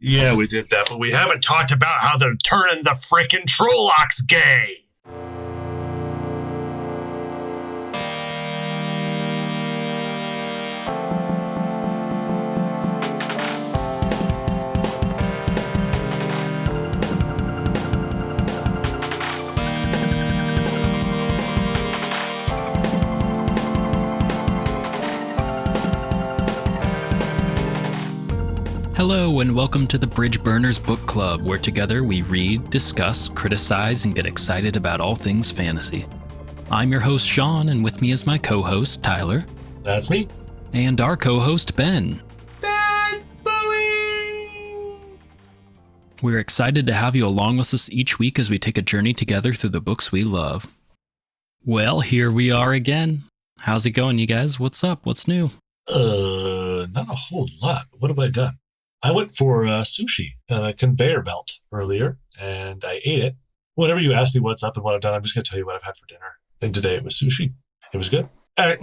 Yeah, we did that, but we haven't talked about how they're turning the frickin' Trollocs gay. Hello and welcome to the Bridge Burners Book Club, where together we read, discuss, criticize, and get excited about all things fantasy. I'm your host Sean, and with me is my co-host Tyler. That's me. And our co-host Ben. Bad boy! We're excited to have you along with us each week as we take a journey together through the books we love. Well, here we are again. How's it going, you guys? What's up? What's new? Not a whole lot. What have I done? I went for sushi on a conveyor belt earlier, and I ate it. Whenever you ask me what's up and what I've done, I'm just going to tell you what I've had for dinner. And today it was sushi. It was good. It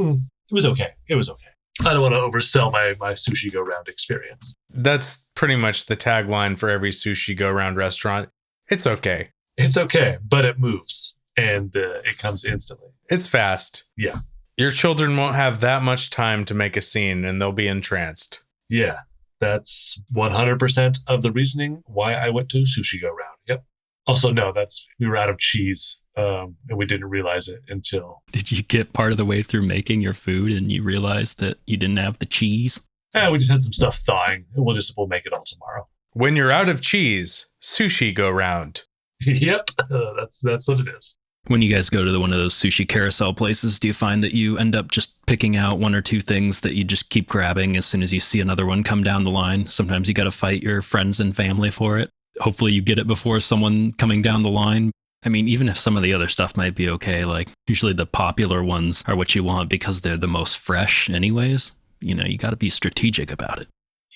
was okay. It was okay. I don't want to oversell my sushi go-round experience. That's pretty much the tagline for every sushi go-round restaurant. It's okay. It's okay, but it moves, and it comes instantly. It's fast. Yeah. Your children won't have that much time to make a scene, and they'll be entranced. Yeah. That's 100% of the reasoning why I went to sushi go round. Yep. Also, no, we were out of cheese, and we didn't realize it until. Did you get part of the way through making your food and you realized that you didn't have the cheese? We just had some stuff thawing. We'll make it all tomorrow. When you're out of cheese, sushi go round. Yep, that's what it is. When you guys go to one of those sushi carousel places, do you find that you end up just picking out one or two things that you just keep grabbing as soon as you see another one come down the line? Sometimes you got to fight your friends and family for it. Hopefully you get it before someone coming down the line. I mean, even if some of the other stuff might be okay, like usually the popular ones are what you want because they're the most fresh anyways. You know, you got to be strategic about it.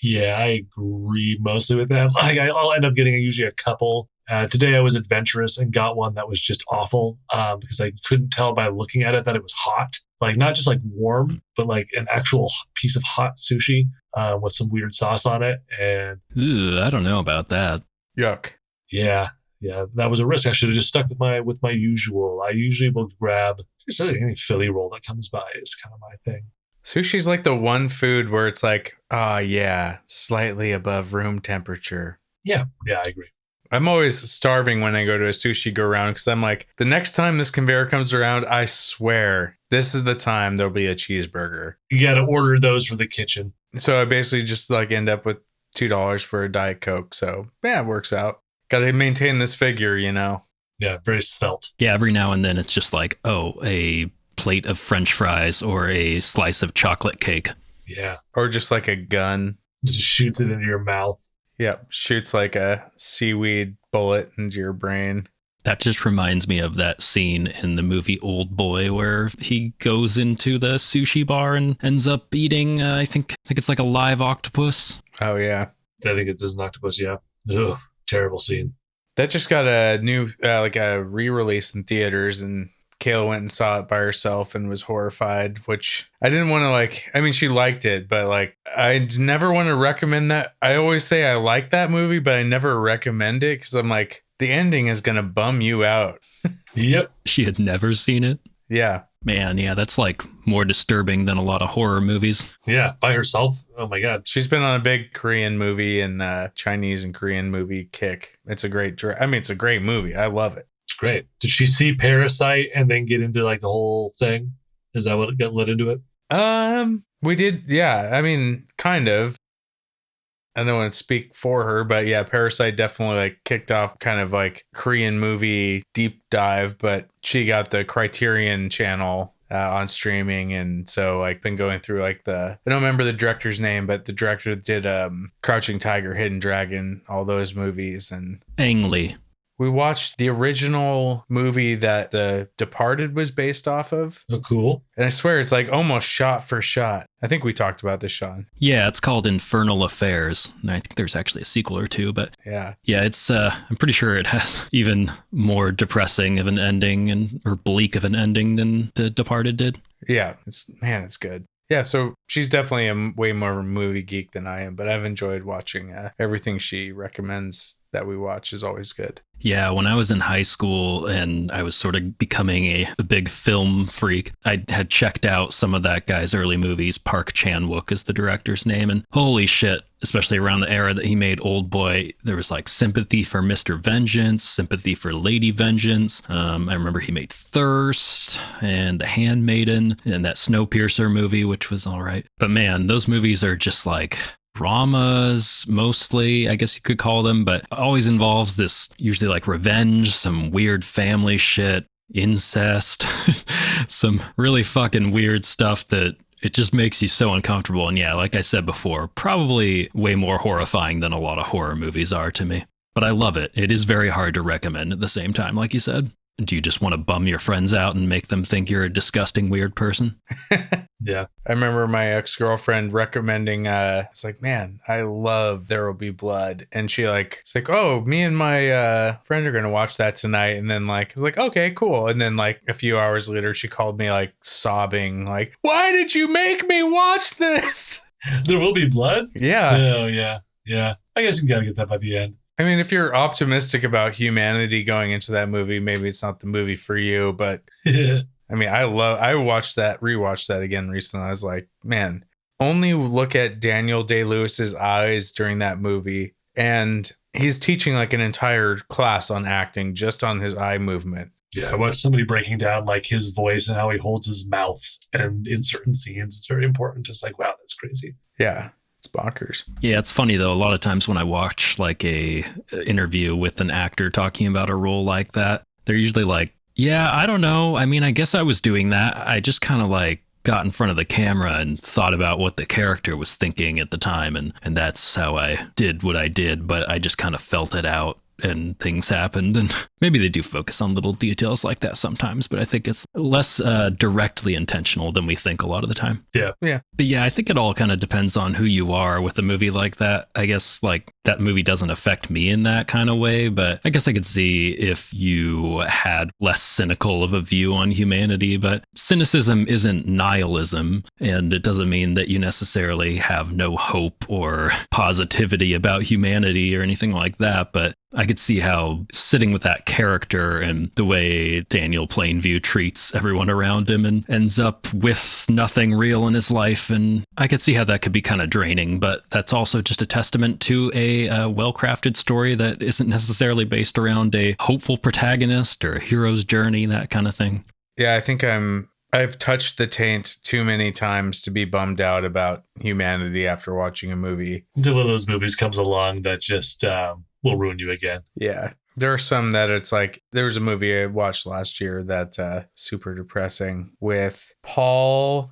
Yeah, I agree mostly with that. I'll end up getting usually a couple. Today I was adventurous and got one that was just awful because I couldn't tell by looking at it that it was hot. Like not just like warm, but like an actual piece of hot sushi with some weird sauce on it. And I don't know about that. Yuck. Yeah, that was a risk. I should have just stuck with my usual. I usually will grab just any Philly roll that comes by is kind of my thing. Sushi's like the one food where it's like, slightly above room temperature. Yeah, I agree. I'm always starving when I go to a sushi go round because I'm like, the next time this conveyor comes around, I swear this is the time there'll be a cheeseburger. You got to order those from the kitchen. So I basically just like end up with $2 for a Diet Coke. So yeah, it works out. Got to maintain this figure, you know? Yeah, very svelte. Yeah, every now and then it's just like, a plate of French fries or a slice of chocolate cake. Yeah. Or just like a gun. Just shoots it into your mouth. Yep. Shoots like a seaweed bullet into your brain. That just reminds me of that scene in the movie Old Boy where he goes into the sushi bar and ends up eating, I think it's like a live octopus. Oh, yeah. I think it does an octopus, yeah. Ugh, terrible scene. That just got a new, a re-release in theaters, and Kayla went and saw it by herself and was horrified, which I didn't want to she liked it, but I never want to recommend that. I always say I like that movie, but I never recommend it because I'm like, the ending is going to bum you out. Yep. She had never seen it? Yeah. Man, yeah, that's like more disturbing than a lot of horror movies. Yeah, by herself? Oh my God. She's been on a big Korean movie and Chinese and Korean movie kick. It's a great it's a great movie. I love it. Great. Did she see Parasite and then get into the whole thing? Is that what got led into it? We did, yeah. Kind of. I don't want to speak for her, but yeah, Parasite definitely kicked off kind of Korean movie deep dive, but she got the Criterion channel on streaming, and so been going through I don't remember the director's name, but the director did Crouching Tiger, Hidden Dragon, all those movies, and Ang Lee. We watched the original movie that The Departed was based off of. Oh, cool. And I swear it's almost shot for shot. I think we talked about this, Sean. Yeah, it's called Infernal Affairs. And I think there's actually a sequel or two, but yeah, it's I'm pretty sure it has even more depressing of an ending or bleak of an ending than The Departed did. Yeah, it's good. Yeah, so she's definitely way more of a movie geek than I am, but I've enjoyed watching everything she recommends that we watch is always good. Yeah, when I was in high school and I was sort of becoming a big film freak, I had checked out some of that guy's early movies. Park Chan-wook is the director's name. And holy shit, especially around the era that he made Old Boy, there was like sympathy for Mr. Vengeance, sympathy for Lady Vengeance. I remember he made Thirst and The Handmaiden and that Snowpiercer movie, which was all right. But man, those movies are just like dramas mostly, I guess you could call them, but always involves this usually like revenge, some weird family shit, incest, some really fucking weird stuff that it just makes you so uncomfortable. And yeah, like I said before, probably way more horrifying than a lot of horror movies are to me. But I love it. It is very hard to recommend at the same time, like you said. Do you just want to bum your friends out and make them think you're a disgusting weird person? Yeah. I remember my ex-girlfriend recommending, it's like, man, I love There Will Be Blood. And it's like, oh, me and my friend are going to watch that tonight. And then it's like, okay, cool. And then like a few hours later, she called me like sobbing, like, why did you make me watch this? There Will Be Blood? Yeah. Oh, yeah. Yeah. I guess you got to get that by the end. I mean, if you're optimistic about humanity going into that movie, maybe it's not the movie for you. But I mean, I rewatched that again recently. I was like, man, only look at Daniel Day-Lewis's eyes during that movie. And he's teaching like an entire class on acting just on his eye movement. Yeah, I watched somebody breaking down like his voice and how he holds his mouth. And in certain scenes, it's very important. Just like, wow, that's crazy. Yeah. It's bonkers. Yeah, it's funny though. A lot of times when I watch like a interview with an actor talking about a role like that, they're usually like, yeah, I don't know. I mean, I guess I was doing that. I just kind of like got in front of the camera and thought about what the character was thinking at the time. And that's how I did what I did. But I just kind of felt it out and things happened. And maybe they do focus on little details like that sometimes, but I think it's less directly intentional than we think a lot of the time. Yeah. Yeah. But yeah, I think it all kind of depends on who you are with a movie like that. I guess like that movie doesn't affect me in that kind of way, but I guess I could see if you had less cynical of a view on humanity. But cynicism isn't nihilism, and it doesn't mean that you necessarily have no hope or positivity about humanity or anything like that. But I could see how sitting with that character and the way Daniel Plainview treats everyone around him and ends up with nothing real in his life. And I could see how that could be kind of draining, but that's also just a testament to a well-crafted story that isn't necessarily based around a hopeful protagonist or a hero's journey, that kind of thing. Yeah, I think I've touched the taint too many times to be bummed out about humanity after watching a movie. Until one of those movies comes along that just will ruin you again. Yeah. There are some that it's like, there was a movie I watched last year that's super depressing with Paul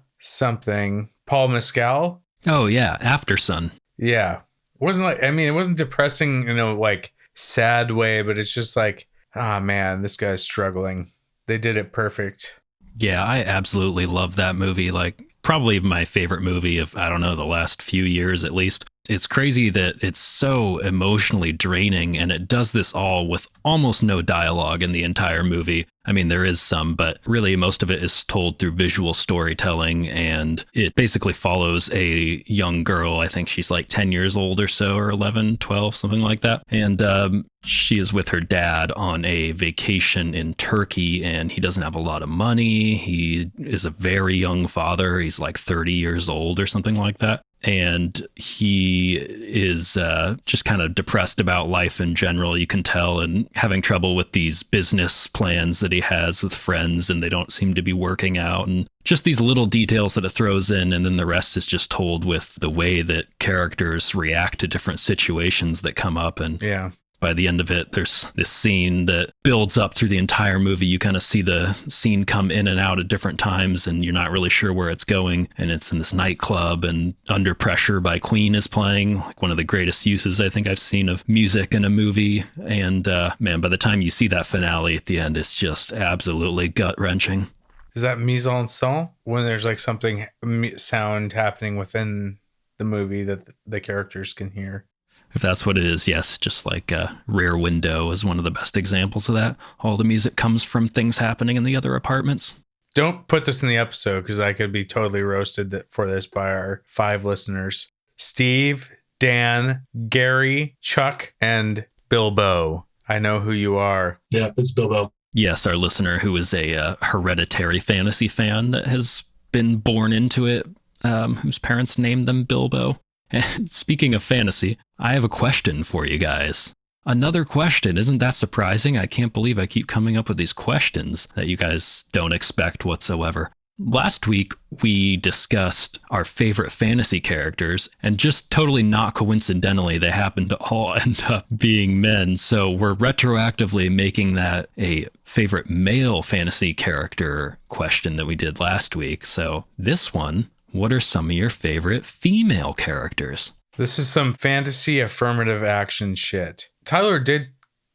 Mescal. Oh yeah, After Sun. Yeah. It wasn't depressing in a like sad way, but it's just like, ah, man, this guy's struggling. They did it perfect. Yeah, I absolutely love that movie. Like probably my favorite movie of, I don't know, the last few years at least. It's crazy that it's so emotionally draining, and it does this all with almost no dialogue in the entire movie. I mean, there is some, but really most of it is told through visual storytelling, and it basically follows a young girl. I think she's like 10 years old or so, or 11, 12, something like that. And she is with her dad on a vacation in Turkey, and he doesn't have a lot of money. He is a very young father. He's like 30 years old or something like that. And he is just kind of depressed about life in general, you can tell, and having trouble with these business plans that he has with friends, and they don't seem to be working out. And just these little details that it throws in, and then the rest is just told with the way that characters react to different situations that come up. And yeah. By the end of it, there's this scene that builds up through the entire movie. You kind of see the scene come in and out at different times, and you're not really sure where it's going. And it's in this nightclub, and Under Pressure by Queen is playing, like one of the greatest uses I think I've seen of music in a movie. And man, by the time you see that finale at the end, it's just absolutely gut-wrenching. Is that mise en scène? When there's like something sound happening within the movie that the characters can hear? If that's what it is, yes. Just like Rear Window is one of the best examples of that. All the music comes from things happening in the other apartments. Don't put this in the episode because I could be totally roasted for this by our 5 listeners. Steve, Dan, Gary, Chuck, and Bilbo. I know who you are. Yeah, it's Bilbo. Yes, our listener who is a hereditary fantasy fan that has been born into it, whose parents named them Bilbo. And speaking of fantasy, I have a question for you guys. Another question. Isn't that surprising? I can't believe I keep coming up with these questions that you guys don't expect whatsoever. Last week, we discussed our favorite fantasy characters, and just totally not coincidentally, they happen to all end up being men. So we're retroactively making that a favorite male fantasy character question that we did last week. So this one, what are some of your favorite female characters? This is some fantasy affirmative action shit. Tyler did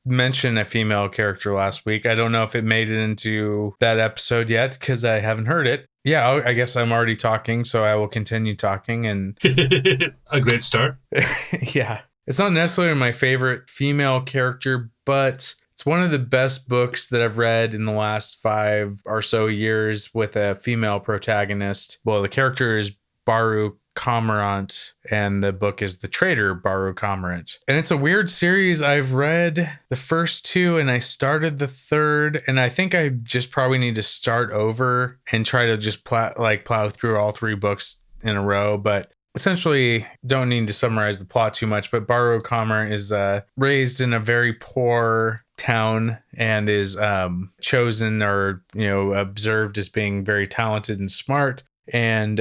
mention a female character last week. I don't know if it made it into that episode yet because I haven't heard it. Yeah, I guess I'm already talking, so I will continue talking. And a great start. Yeah, it's not necessarily my favorite female character, but it's one of the best books that I've read in the last 5 or so years with a female protagonist. Well, the character is Baru Cormorant, and the book is The Traitor, Baru Cormorant. And it's a weird series. I've read the first 2 and I started the 3rd, and I think I just probably need to start over and try to just plow through all 3 books in a row. But essentially, don't need to summarize the plot too much, but Baru Cormorant is raised in a very poor town and is chosen or observed as being very talented and smart. And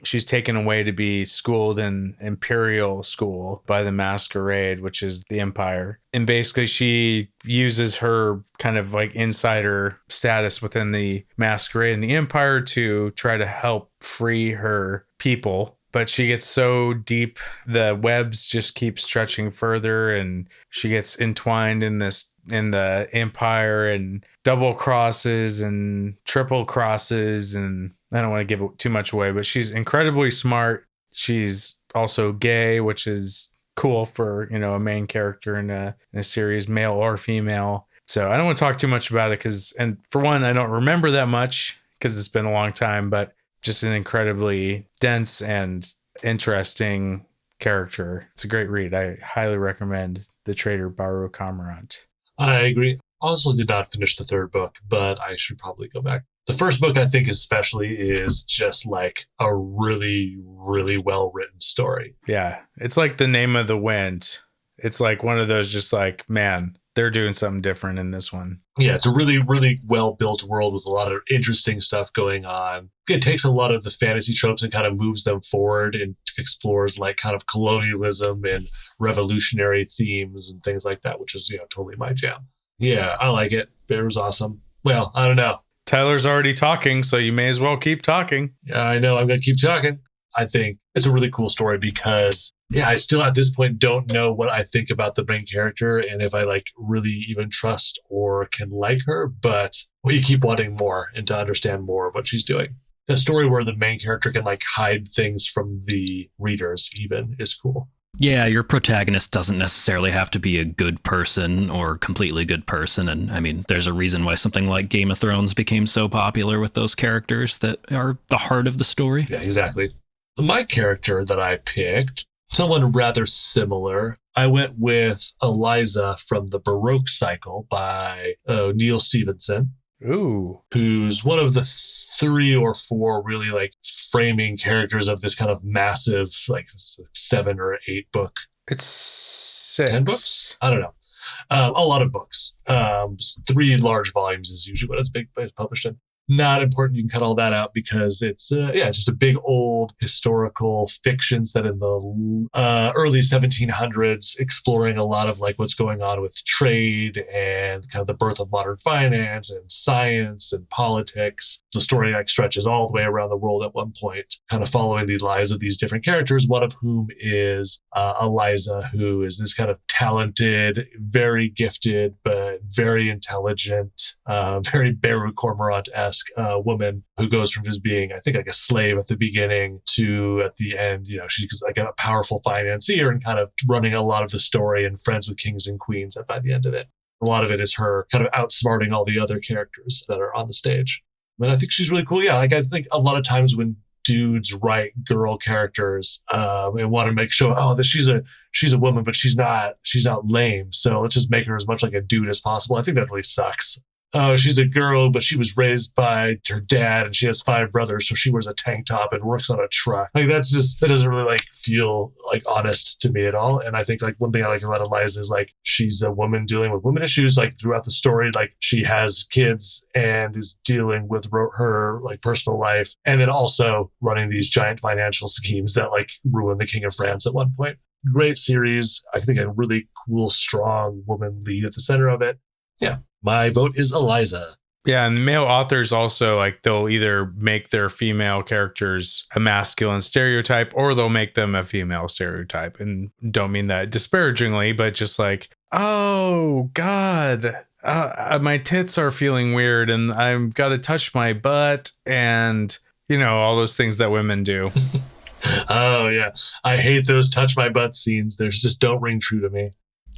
she's taken away to be schooled in Imperial school by the Masquerade, which is the Empire. And basically she uses her kind of like insider status within the Masquerade and the Empire to try to help free her people. But she gets so deep, the webs just keep stretching further, and she gets entwined in the Empire, and double crosses and triple crosses, and I don't want to give too much away, but she's incredibly smart. She's also gay, which is cool for, a main character in a series, male or female. So I don't want to talk too much about it and for one, I don't remember that much because it's been a long time, but just an incredibly dense and interesting character. It's a great read. I highly recommend The Traitor, Baru Cormorant. I agree. Also did not finish the 3rd book, but I should probably go back. The first book, I think especially, is just like a really, really well-written story. Yeah. It's like The Name of the Wind. It's like one of those just like, man, they're doing something different in this one. Yeah, it's a really, really well-built world with a lot of interesting stuff going on. It takes a lot of the fantasy tropes and kind of moves them forward and explores like kind of colonialism and revolutionary themes and things like that, which is, totally my jam. Yeah, I like it. It was awesome. Well, I don't know. Tyler's already talking, so you may as well keep talking. Yeah, I know. I'm going to keep talking. I think it's a really cool story because, I still at this point don't know what I think about the main character and if I like really even trust or can like her, but you keep wanting more and to understand more of what she's doing. A story where the main character can like hide things from the readers even is cool. Yeah, your protagonist doesn't necessarily have to be a good person or completely good person. And I mean, there's a reason why something like Game of Thrones became so popular with those characters that are the heart of the story. Yeah, exactly. My character that I picked, someone rather similar. I went with Eliza from the Baroque Cycle by Neil Stevenson. Ooh. Who's one of the 3 or 4 really like framing characters of this kind of massive, like 7 or 8 book. It's 6. 10 books? I don't know. A lot of books. 3 large volumes is usually what it's published in. Not important. You can cut all that out because it's just a big old historical fiction set in the early 1700s, exploring a lot of like what's going on with trade and kind of the birth of modern finance and science and politics. The story like stretches all the way around the world at one point, kind of following the lives of these different characters, one of whom is Eliza, who is this kind of talented, very gifted, but very intelligent, very Baru Cormorant-esque woman who goes from just being, I think, like a slave at the beginning to at the end, she's like a powerful financier and kind of running a lot of the story and friends with kings and queens by the end of it. A lot of it is her kind of outsmarting all the other characters that are on the stage. And I think she's really cool. Yeah, like I think a lot of times when dudes write girl characters and want to make sure, oh, that she's a woman, but she's not lame. So let's just make her as much like a dude as possible. I think that really sucks. Oh, she's a girl, but she was raised by her dad and she has 5 brothers. So she wears a tank top and works on a truck. Like that doesn't really like feel like honest to me at all. And I think like one thing I like about Eliza is like, she's a woman dealing with women issues. Like throughout the story, like she has kids and is dealing with her like personal life. And then also running these giant financial schemes that like ruin the King of France at one point. Great series. I think a really cool, strong woman lead at the center of it. Yeah. My vote is Eliza. Yeah, and male authors also, like, they'll either make their female characters a masculine stereotype or they'll make them a female stereotype. And don't mean that disparagingly, but just like, oh, God, my tits are feeling weird and I've got to touch my butt and, all those things that women do. Oh, yeah. I hate those touch my butt scenes. They just don't ring true to me.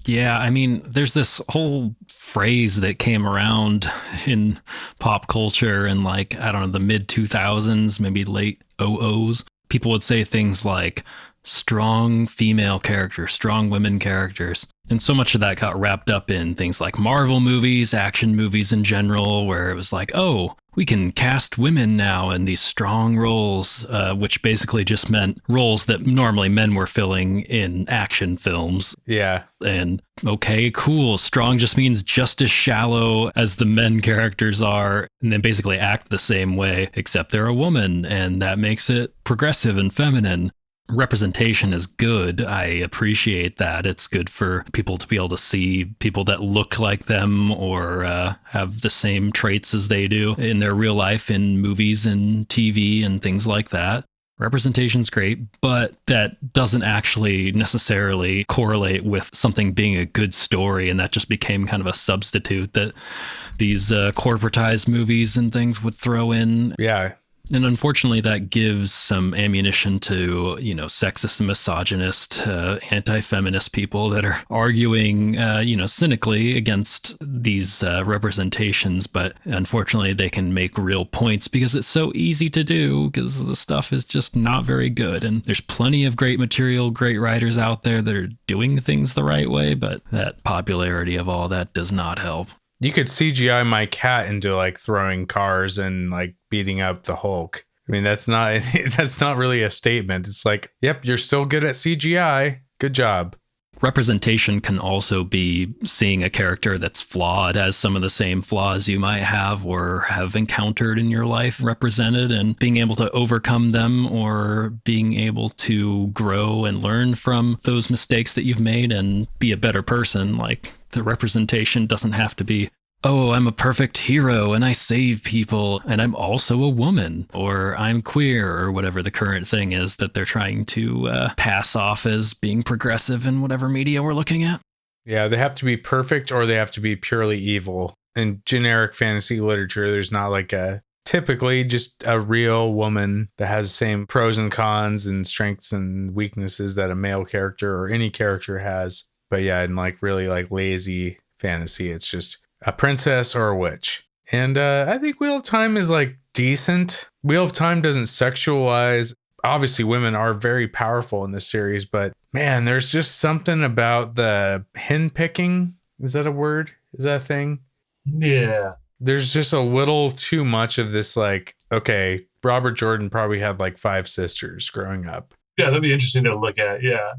Yeah, I mean, there's this whole phrase that came around in pop culture in like, I don't know, the mid 2000s, maybe late 00s. People would say things like strong female characters, strong women characters. And so much of that got wrapped up in things like Marvel movies, action movies in general, where it was like, oh, we can cast women now in these strong roles, which basically just meant roles that normally men were filling in action films. Yeah. And okay, cool. Strong just means just as shallow as the men characters are, and then basically act the same way, except they're a woman, and that makes it progressive and feminine. Representation is good. I appreciate that. It's good for people to be able to see people that look like them or have the same traits as they do in their real life in movies and TV and things like that. Representation's great, but that doesn't actually necessarily correlate with something being a good story, and that just became kind of a substitute that these corporatized movies and things would throw in. Yeah. And unfortunately, that gives some ammunition to, sexist and misogynist, anti-feminist people that are arguing, cynically against these representations. But unfortunately, they can make real points because it's so easy to do because the stuff is just not very good. And there's plenty of great material, great writers out there that are doing things the right way. But that popularity of all that does not help. You could CGI my cat into like throwing cars and like beating up the Hulk. I mean, that's not really a statement. It's like, yep, you're still good at CGI. Good job. Representation can also be seeing a character that's flawed, has some of the same flaws you might have or have encountered in your life represented, and being able to overcome them or being able to grow and learn from those mistakes that you've made and be a better person. Like, the representation doesn't have to be, oh, I'm a perfect hero and I save people and I'm also a woman, or I'm queer, or whatever the current thing is that they're trying to pass off as being progressive in whatever media we're looking at. Yeah, they have to be perfect or they have to be purely evil. In generic fantasy literature, there's not like typically just a real woman that has the same pros and cons and strengths and weaknesses that a male character or any character has. But yeah, in like really like lazy fantasy, it's just a princess or a witch. And I think Wheel of Time is like decent. Wheel of Time doesn't sexualize. Obviously, women are very powerful in this series, but man, there's just something about the hen picking. Is that a word? Is that a thing? Yeah. There's just a little too much of this, like, okay, Robert Jordan probably had like 5 sisters growing up. Yeah, that'd be interesting to look at. Yeah.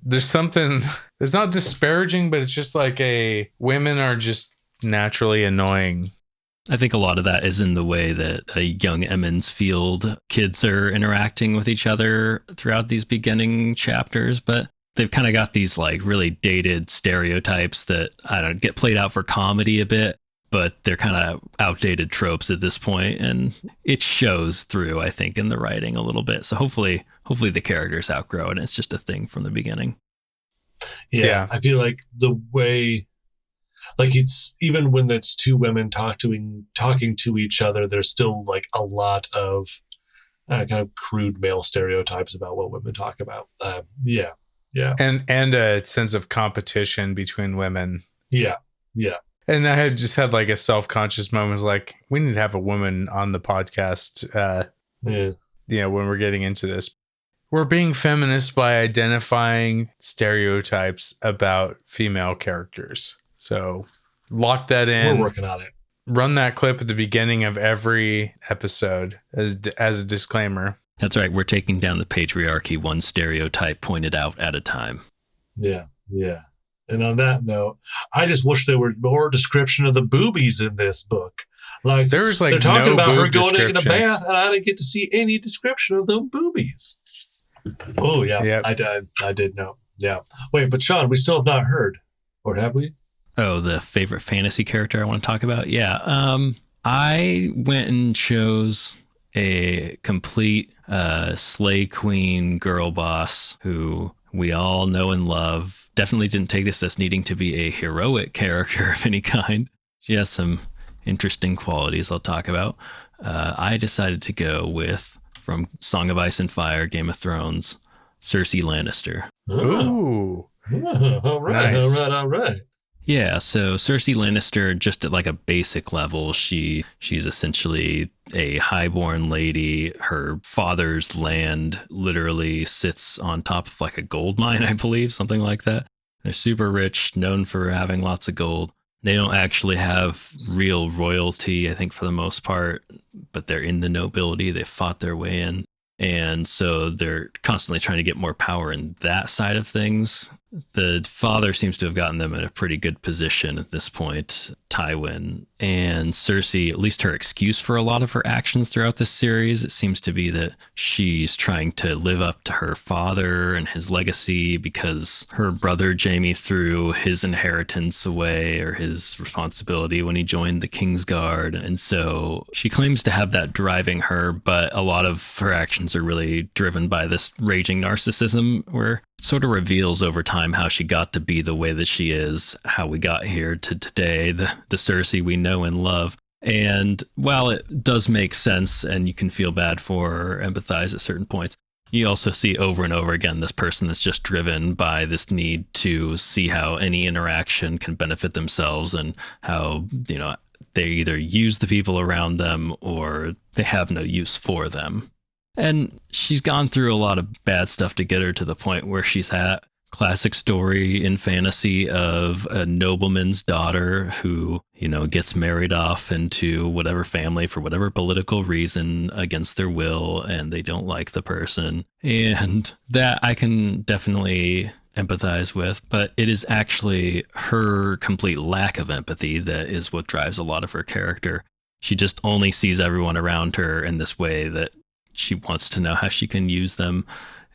There's something, it's not disparaging, but it's just like women are just naturally annoying. I think a lot of that is in the way that a young Emmons Field kids are interacting with each other throughout these beginning chapters, but they've kind of got these like really dated stereotypes that, I don't know, get played out for comedy a bit, but they're kind of outdated tropes at this point, and it shows through, I think, in the writing a little bit. So hopefully the characters outgrow it and it's just a thing from the beginning. Yeah. I feel like the way, like, it's even when it's 2 women talking to each other, there's still like a lot of kind of crude male stereotypes about what women talk about. And a sense of competition between women. Yeah. And I had just had like a self-conscious moment. Was like, we need to have a woman on the podcast. Yeah. When we're getting into this, we're being feminist by identifying stereotypes about female characters. So lock that We're in. working on it. Run that clip at the beginning of every episode as a disclaimer. That's right. We're taking down the patriarchy one stereotype pointed out at a time. Yeah. And on that note, I just wish there were more description of the boobies in this book. Like, There's like they're talking no about her boob going in a descriptions. bath, and I didn't get to see any description of them boobies. Oh yeah, Yep. I did know. Yeah. Wait, but Sean, we still have not heard, or have we? Oh, the favorite fantasy character I want to talk about? Yeah. I went and chose a complete slay queen girl boss who we all know and love. Definitely didn't take this as needing to be a heroic character of any kind. She has some interesting qualities I'll talk about. I decided to go with, from Song of Ice and Fire, Game of Thrones, Cersei Lannister. Ooh. All right, Nice. all right. Yeah, so Cersei Lannister, just at like a basic level, she's essentially a highborn lady. Her father's land literally sits on top of like a gold mine, I believe, something like that. They're super rich, known for having lots of gold. They don't actually have real royalty, I think, for the most part, but they're in the nobility. They fought their way in. And so they're constantly trying to get more power in that side of things. The father seems to have gotten them in a pretty good position at this point, Tywin. And Cersei, at least her excuse for a lot of her actions throughout this series, it seems to be that she's trying to live up to her father and his legacy because her brother Jaime threw his inheritance away, or his responsibility, when he joined the Kingsguard. And so she claims to have that driving her, but a lot of her actions are really driven by this raging narcissism, where it sort of reveals over time how she got to be the way that she is, how we got here to today, the Cersei we know and love. And while it does make sense and you can feel bad for her, empathize at certain points, you also see over and over again this person that's just driven by this need to see how any interaction can benefit themselves, and how, they either use the people around them or they have no use for them. And she's gone through a lot of bad stuff to get her to the point where she's at. Classic story in fantasy of a nobleman's daughter who, gets married off into whatever family for whatever political reason against their will, and they don't like the person. And that I can definitely empathize with, but it is actually her complete lack of empathy that is what drives a lot of her character. She just only sees everyone around her in this way that she wants to know how she can use them.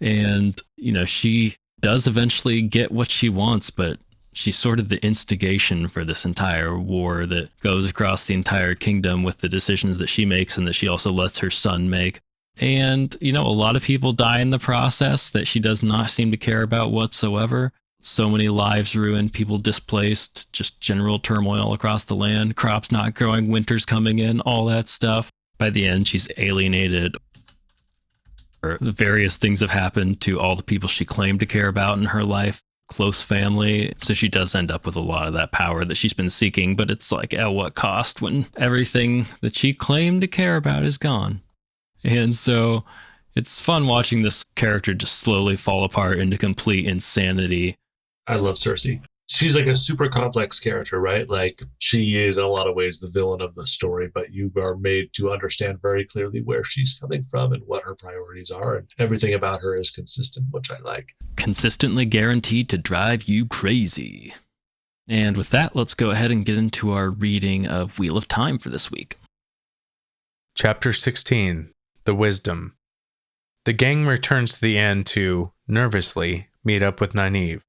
And, she does eventually get what she wants, but she's sort of the instigation for this entire war that goes across the entire kingdom with the decisions that she makes and that she also lets her son make. And, a lot of people die in the process that she does not seem to care about whatsoever. So many lives ruined, people displaced, just general turmoil across the land, crops not growing, winters coming in, all that stuff. By the end, she's alienated. Various things have happened to all the people she claimed to care about in her life, close family. So she does end up with a lot of that power that she's been seeking, but it's like, at what cost when everything that she claimed to care about is gone? And so it's fun watching this character just slowly fall apart into complete insanity. I love Cersei. She's like a super complex character, right? Like, she is in a lot of ways the villain of the story, but you are made to understand very clearly where she's coming from and what her priorities are, and everything about her is consistent, which I like. Consistently guaranteed to drive you crazy. And with that, let's go ahead and get into our reading of Wheel of Time for this week. Chapter 16, The Wisdom. The gang returns to the inn to, nervously, meet up with Nynaeve.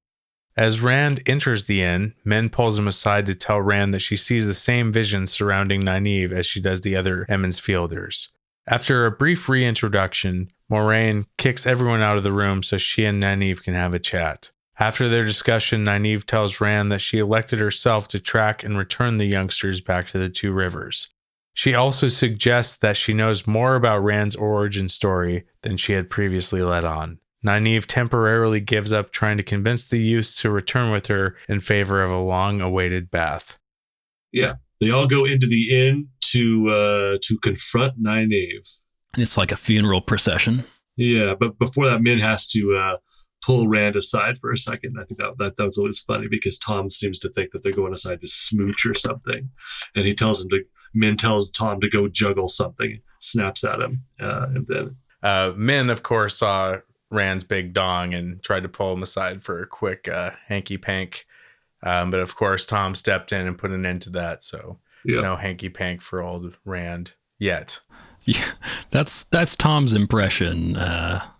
As Rand enters the inn, Min pulls him aside to tell Rand that she sees the same vision surrounding Nynaeve as she does the other Emmons Fielders. After a brief reintroduction, Moiraine kicks everyone out of the room so she and Nynaeve can have a chat. After their discussion, Nynaeve tells Rand that she elected herself to track and return the youngsters back to the Two Rivers. She also suggests that she knows more about Rand's origin story than she had previously let on. Nynaeve temporarily gives up trying to convince the youths to return with her in favor of a long-awaited bath. Yeah, they all go into the inn to confront Nynaeve. And it's like a funeral procession. Yeah, but before that, Min has to pull Rand aside for a second. I think that was always funny because Tom seems to think that they're going aside to smooch or something, and Min tells Tom to go juggle something, snaps at him, and then Min, of course, saw Rand's big dong and tried to pull him aside for a quick hanky pank. But of course, Tom stepped in and put an end to that. So no hanky pank for old Rand yet. Yeah, that's Tom's impression.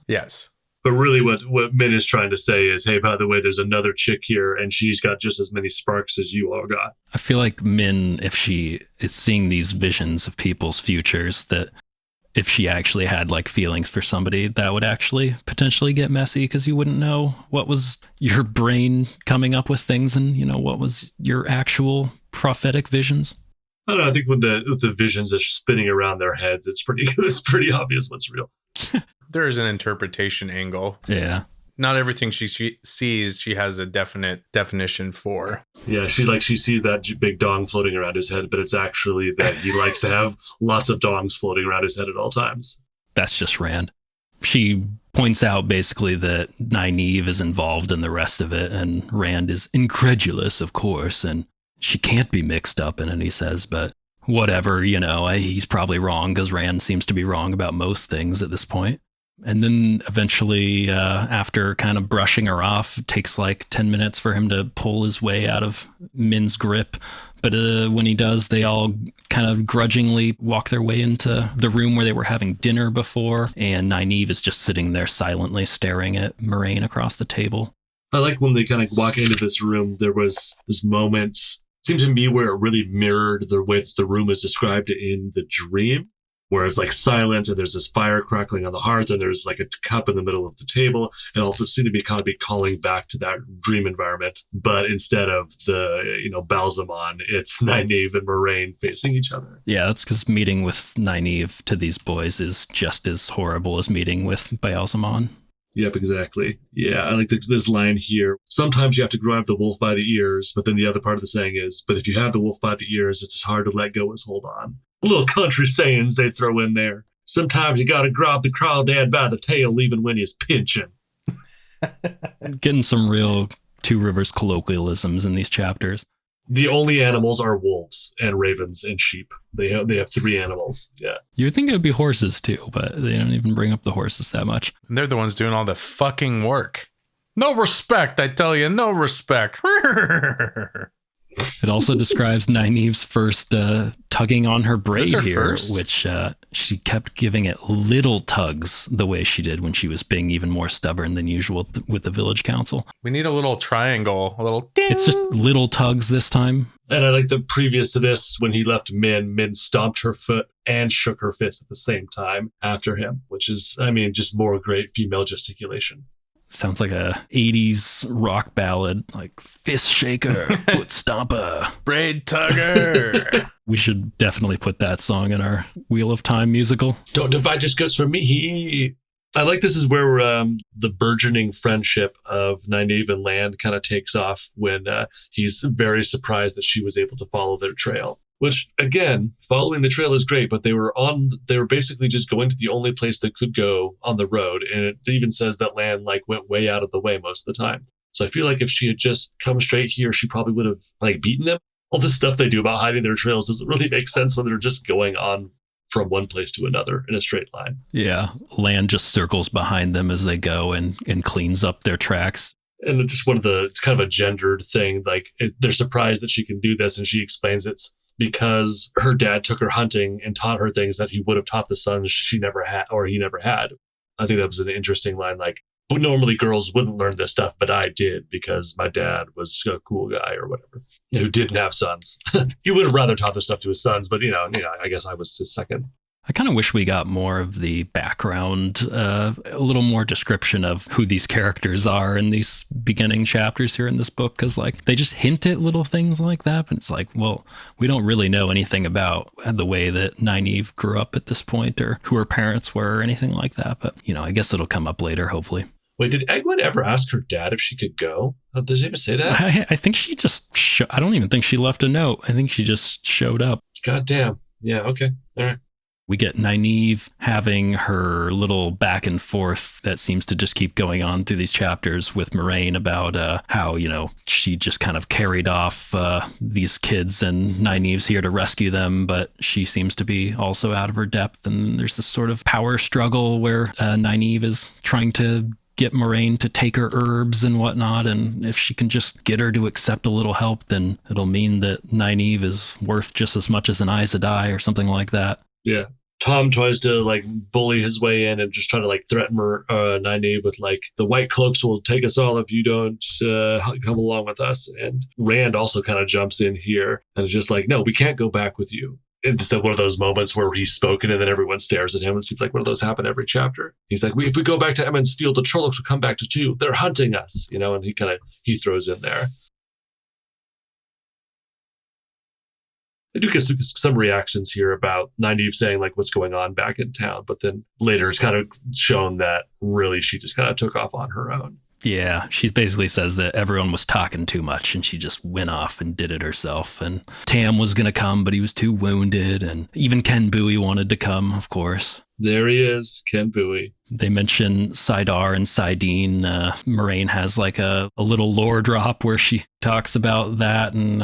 Yes. But really what Min is trying to say is, hey, by the way, there's another chick here and she's got just as many sparks as you all got. I feel like Min, if she is seeing these visions of people's futures, that if she actually had like feelings for somebody, that would actually potentially get messy because you wouldn't know what was your brain coming up with things and, what was your actual prophetic visions. I don't know. I think with the visions that's spinning around their heads, it's pretty obvious what's real. There is an interpretation angle. Yeah. Not everything she sees, she has a definite definition for. Yeah, she sees that big dong floating around his head, but it's actually that he likes to have lots of dongs floating around his head at all times. That's just Rand. She points out basically that Nynaeve is involved in the rest of it, and Rand is incredulous, of course, and she can't be mixed up in it, he says, but whatever, he's probably wrong because Rand seems to be wrong about most things at this point. And then eventually, after kind of brushing her off, it takes like 10 minutes for him to pull his way out of Min's grip. But when he does, they all kind of grudgingly walk their way into the room where they were having dinner before. And Nynaeve is just sitting there silently staring at Moiraine across the table. I like when they kind of walk into this room, there was this moment, it seemed to me, where it really mirrored the way that the room is described in the dream, where it's like silent and there's this fire crackling on the hearth and there's like a cup in the middle of the table. And all seem to be kind of calling back to that dream environment. But instead of the, Balsamon, it's Nynaeve and Moiraine facing each other. Yeah, that's because meeting with Nynaeve to these boys is just as horrible as meeting with Balsamon. Yep, exactly. Yeah, I like this line here. Sometimes you have to grab the wolf by the ears, but then the other part of the saying is, but if you have the wolf by the ears, it's as hard to let go as hold on. Little country sayings they throw in there. Sometimes you gotta grab the crawdad by the tail even when he's pinching. Getting some real Two Rivers colloquialisms in these chapters. The only animals are wolves and ravens and sheep. They have 3 animals. Yeah. You would think it would be horses too, but they don't even bring up the horses that much. And they're the ones doing all the fucking work. No respect, I tell you, no respect. It also describes Nynaeve's first tugging on her braid here, first? Which she kept giving it little tugs the way she did when she was being even more stubborn than usual with the village council. We need a little triangle, a little ding. It's just little tugs this time. And I like the previous to this, when he left Min stomped her foot and shook her fist at the same time after him, which is, just more great female gesticulation. Sounds like a 80s rock ballad, like fist shaker, foot stomper, braid tugger. We should definitely put that song in our Wheel of Time musical. Don't divide your skirts from me. I like this is where the burgeoning friendship of Nynaeve and Land kind of takes off when he's very surprised that she was able to follow their trail. Which, again, following the trail is great, but they were basically just going to the only place they could go on the road. And it even says that Land went way out of the way most of the time. So I feel like if she had just come straight here, she probably would have beaten them. All this stuff they do about hiding their trails doesn't really make sense when they're just going on from one place to another in a straight line. Yeah, Land just circles behind them as they go and cleans up their tracks. And it's just it's kind of a gendered thing. They're surprised that she can do this, and she explains it's because her dad took her hunting and taught her things that he would have taught the sons she never had, or he never had. I think that was an interesting line. Normally girls wouldn't learn this stuff, but I did because my dad was a cool guy or whatever who didn't have sons. He would have rather taught this stuff to his sons, but I guess I was his second. I kind of wish we got more of the background, a little more description of who these characters are in these beginning chapters here in this book, because they just hint at little things like that, but it's well, we don't really know anything about the way that Nynaeve grew up at this point or who her parents were or anything like that, but I guess it'll come up later, hopefully. Wait, did Egwene ever ask her dad if she could go? Does he ever say that? I think she just, I don't even think she left a note. I think she just showed up. God damn. Yeah, okay. All right. We get Nynaeve having her little back and forth that seems to just keep going on through these chapters with Moiraine about how, she just kind of carried off these kids and Nynaeve's here to rescue them, but she seems to be also out of her depth. And there's this sort of power struggle where Nynaeve is trying to get Moiraine to take her herbs and whatnot. And if she can just get her to accept a little help, then it'll mean that Nynaeve is worth just as much as an Aes Sedai or something like that. Yeah. Tom tries to bully his way in and just try to threaten Nynaeve with the whitecloaks will take us all if you don't come along with us. And Rand also kind of jumps in here and is just no, we can't go back with you. It's just one of those moments where he's spoken and then everyone stares at him. It seems like one of those happen every chapter. He's like, if we go back to Emond's Field, the Trollocs will come back to too. They're hunting us, and he throws in there. I do get some reactions here about Nynaeve saying what's going on back in town, but then later it's kind of shown that really she just kind of took off on her own. Yeah, she basically says that everyone was talking too much and she just went off and did it herself. And Tam was going to come, but he was too wounded. And even Ken Bowie wanted to come, of course. There he is, Ken Bowie. They mention Saidar and Saidine. Moiraine has a little lore drop where she talks about that and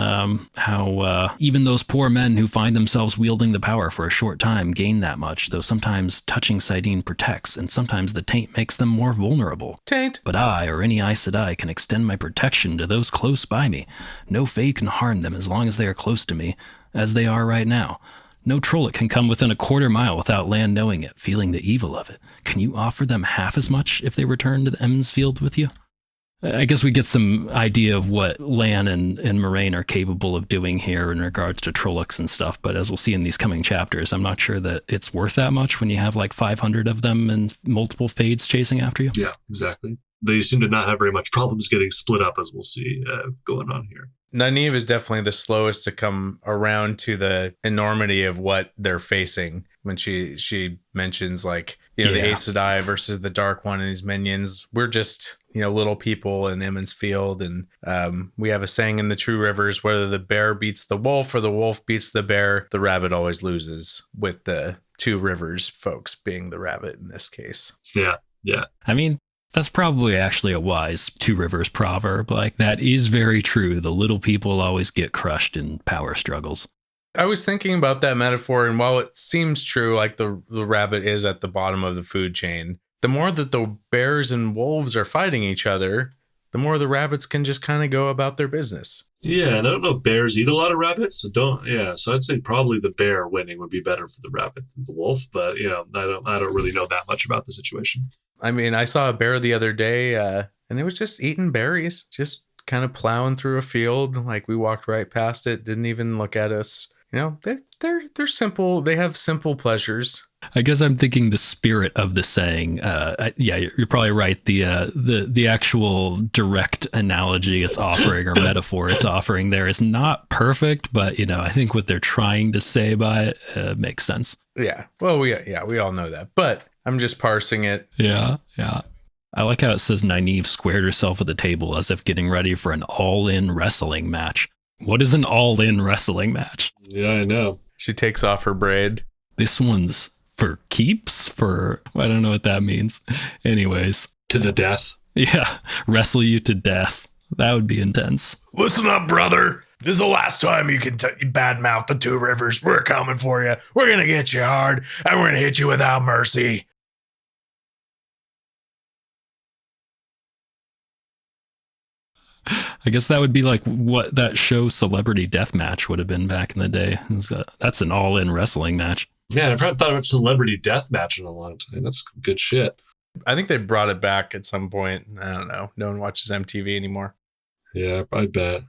how even those poor men who find themselves wielding the power for a short time gain that much, though sometimes touching Saidine protects, and sometimes the taint makes them more vulnerable. Taint. But I, or any Aes Sedai, can extend my protection to those close by me. No fade can harm them as long as they are close to me, as they are right now. No Trolloc can come within a quarter mile without Lan knowing it, feeling the evil of it. Can you offer them half as much if they return to the Emond's Field with you? I guess we get some idea of what Lan and Moiraine are capable of doing here in regards to Trollocs and stuff, but as we'll see in these coming chapters, I'm not sure that it's worth that much when you have 500 of them and multiple fades chasing after you. Yeah, exactly. They seem to not have very much problems getting split up, as we'll see going on here. Nynaeve is definitely the slowest to come around to the enormity of what they're facing when she mentions the Aes Sedai versus the Dark One and these minions. We're just little people in Emond's Field, and we have a saying in the True Rivers: whether the bear beats the wolf or the wolf beats the bear, the rabbit always loses. With the Two Rivers folks being the rabbit in this case. Yeah. I mean, that's probably actually a wise Two Rivers proverb. That is very true. The little people always get crushed in power struggles. I was thinking about that metaphor, and while it seems true, the rabbit is at the bottom of the food chain, the more that the bears and wolves are fighting each other, the more the rabbits can just kind of go about their business. Yeah, and I don't know if bears eat a lot of rabbits. So I'd say probably the bear winning would be better for the rabbit than the wolf, but I don't really know that much about the situation. I mean, I saw a bear the other day, and it was just eating berries, just kind of plowing through a field. We walked right past it, didn't even look at us. They're simple. They have simple pleasures. I guess I'm thinking the spirit of the saying. You're probably right. The actual direct analogy it's offering or metaphor it's offering there is not perfect, but I think what they're trying to say by it makes sense. Yeah. Well, we all know that, but I'm just parsing it. Yeah. I like how it says Nynaeve squared herself at the table as if getting ready for an all-in wrestling match. What is an all-in wrestling match? Yeah, I know. She takes off her braid. This one's for keeps? I don't know what that means. Anyways. To the death? Yeah. Wrestle you to death. That would be intense. Listen up, brother. This is the last time you can badmouth the Two Rivers. We're coming for you. We're going to get you hard, and we're going to hit you without mercy. I guess that would be what that show Celebrity Deathmatch would have been back in the day. That's an all-in wrestling match. Yeah, I've thought about Celebrity Deathmatch in a long time. That's good shit. I think they brought it back at some point. I don't know. No one watches MTV anymore. Yeah, I bet.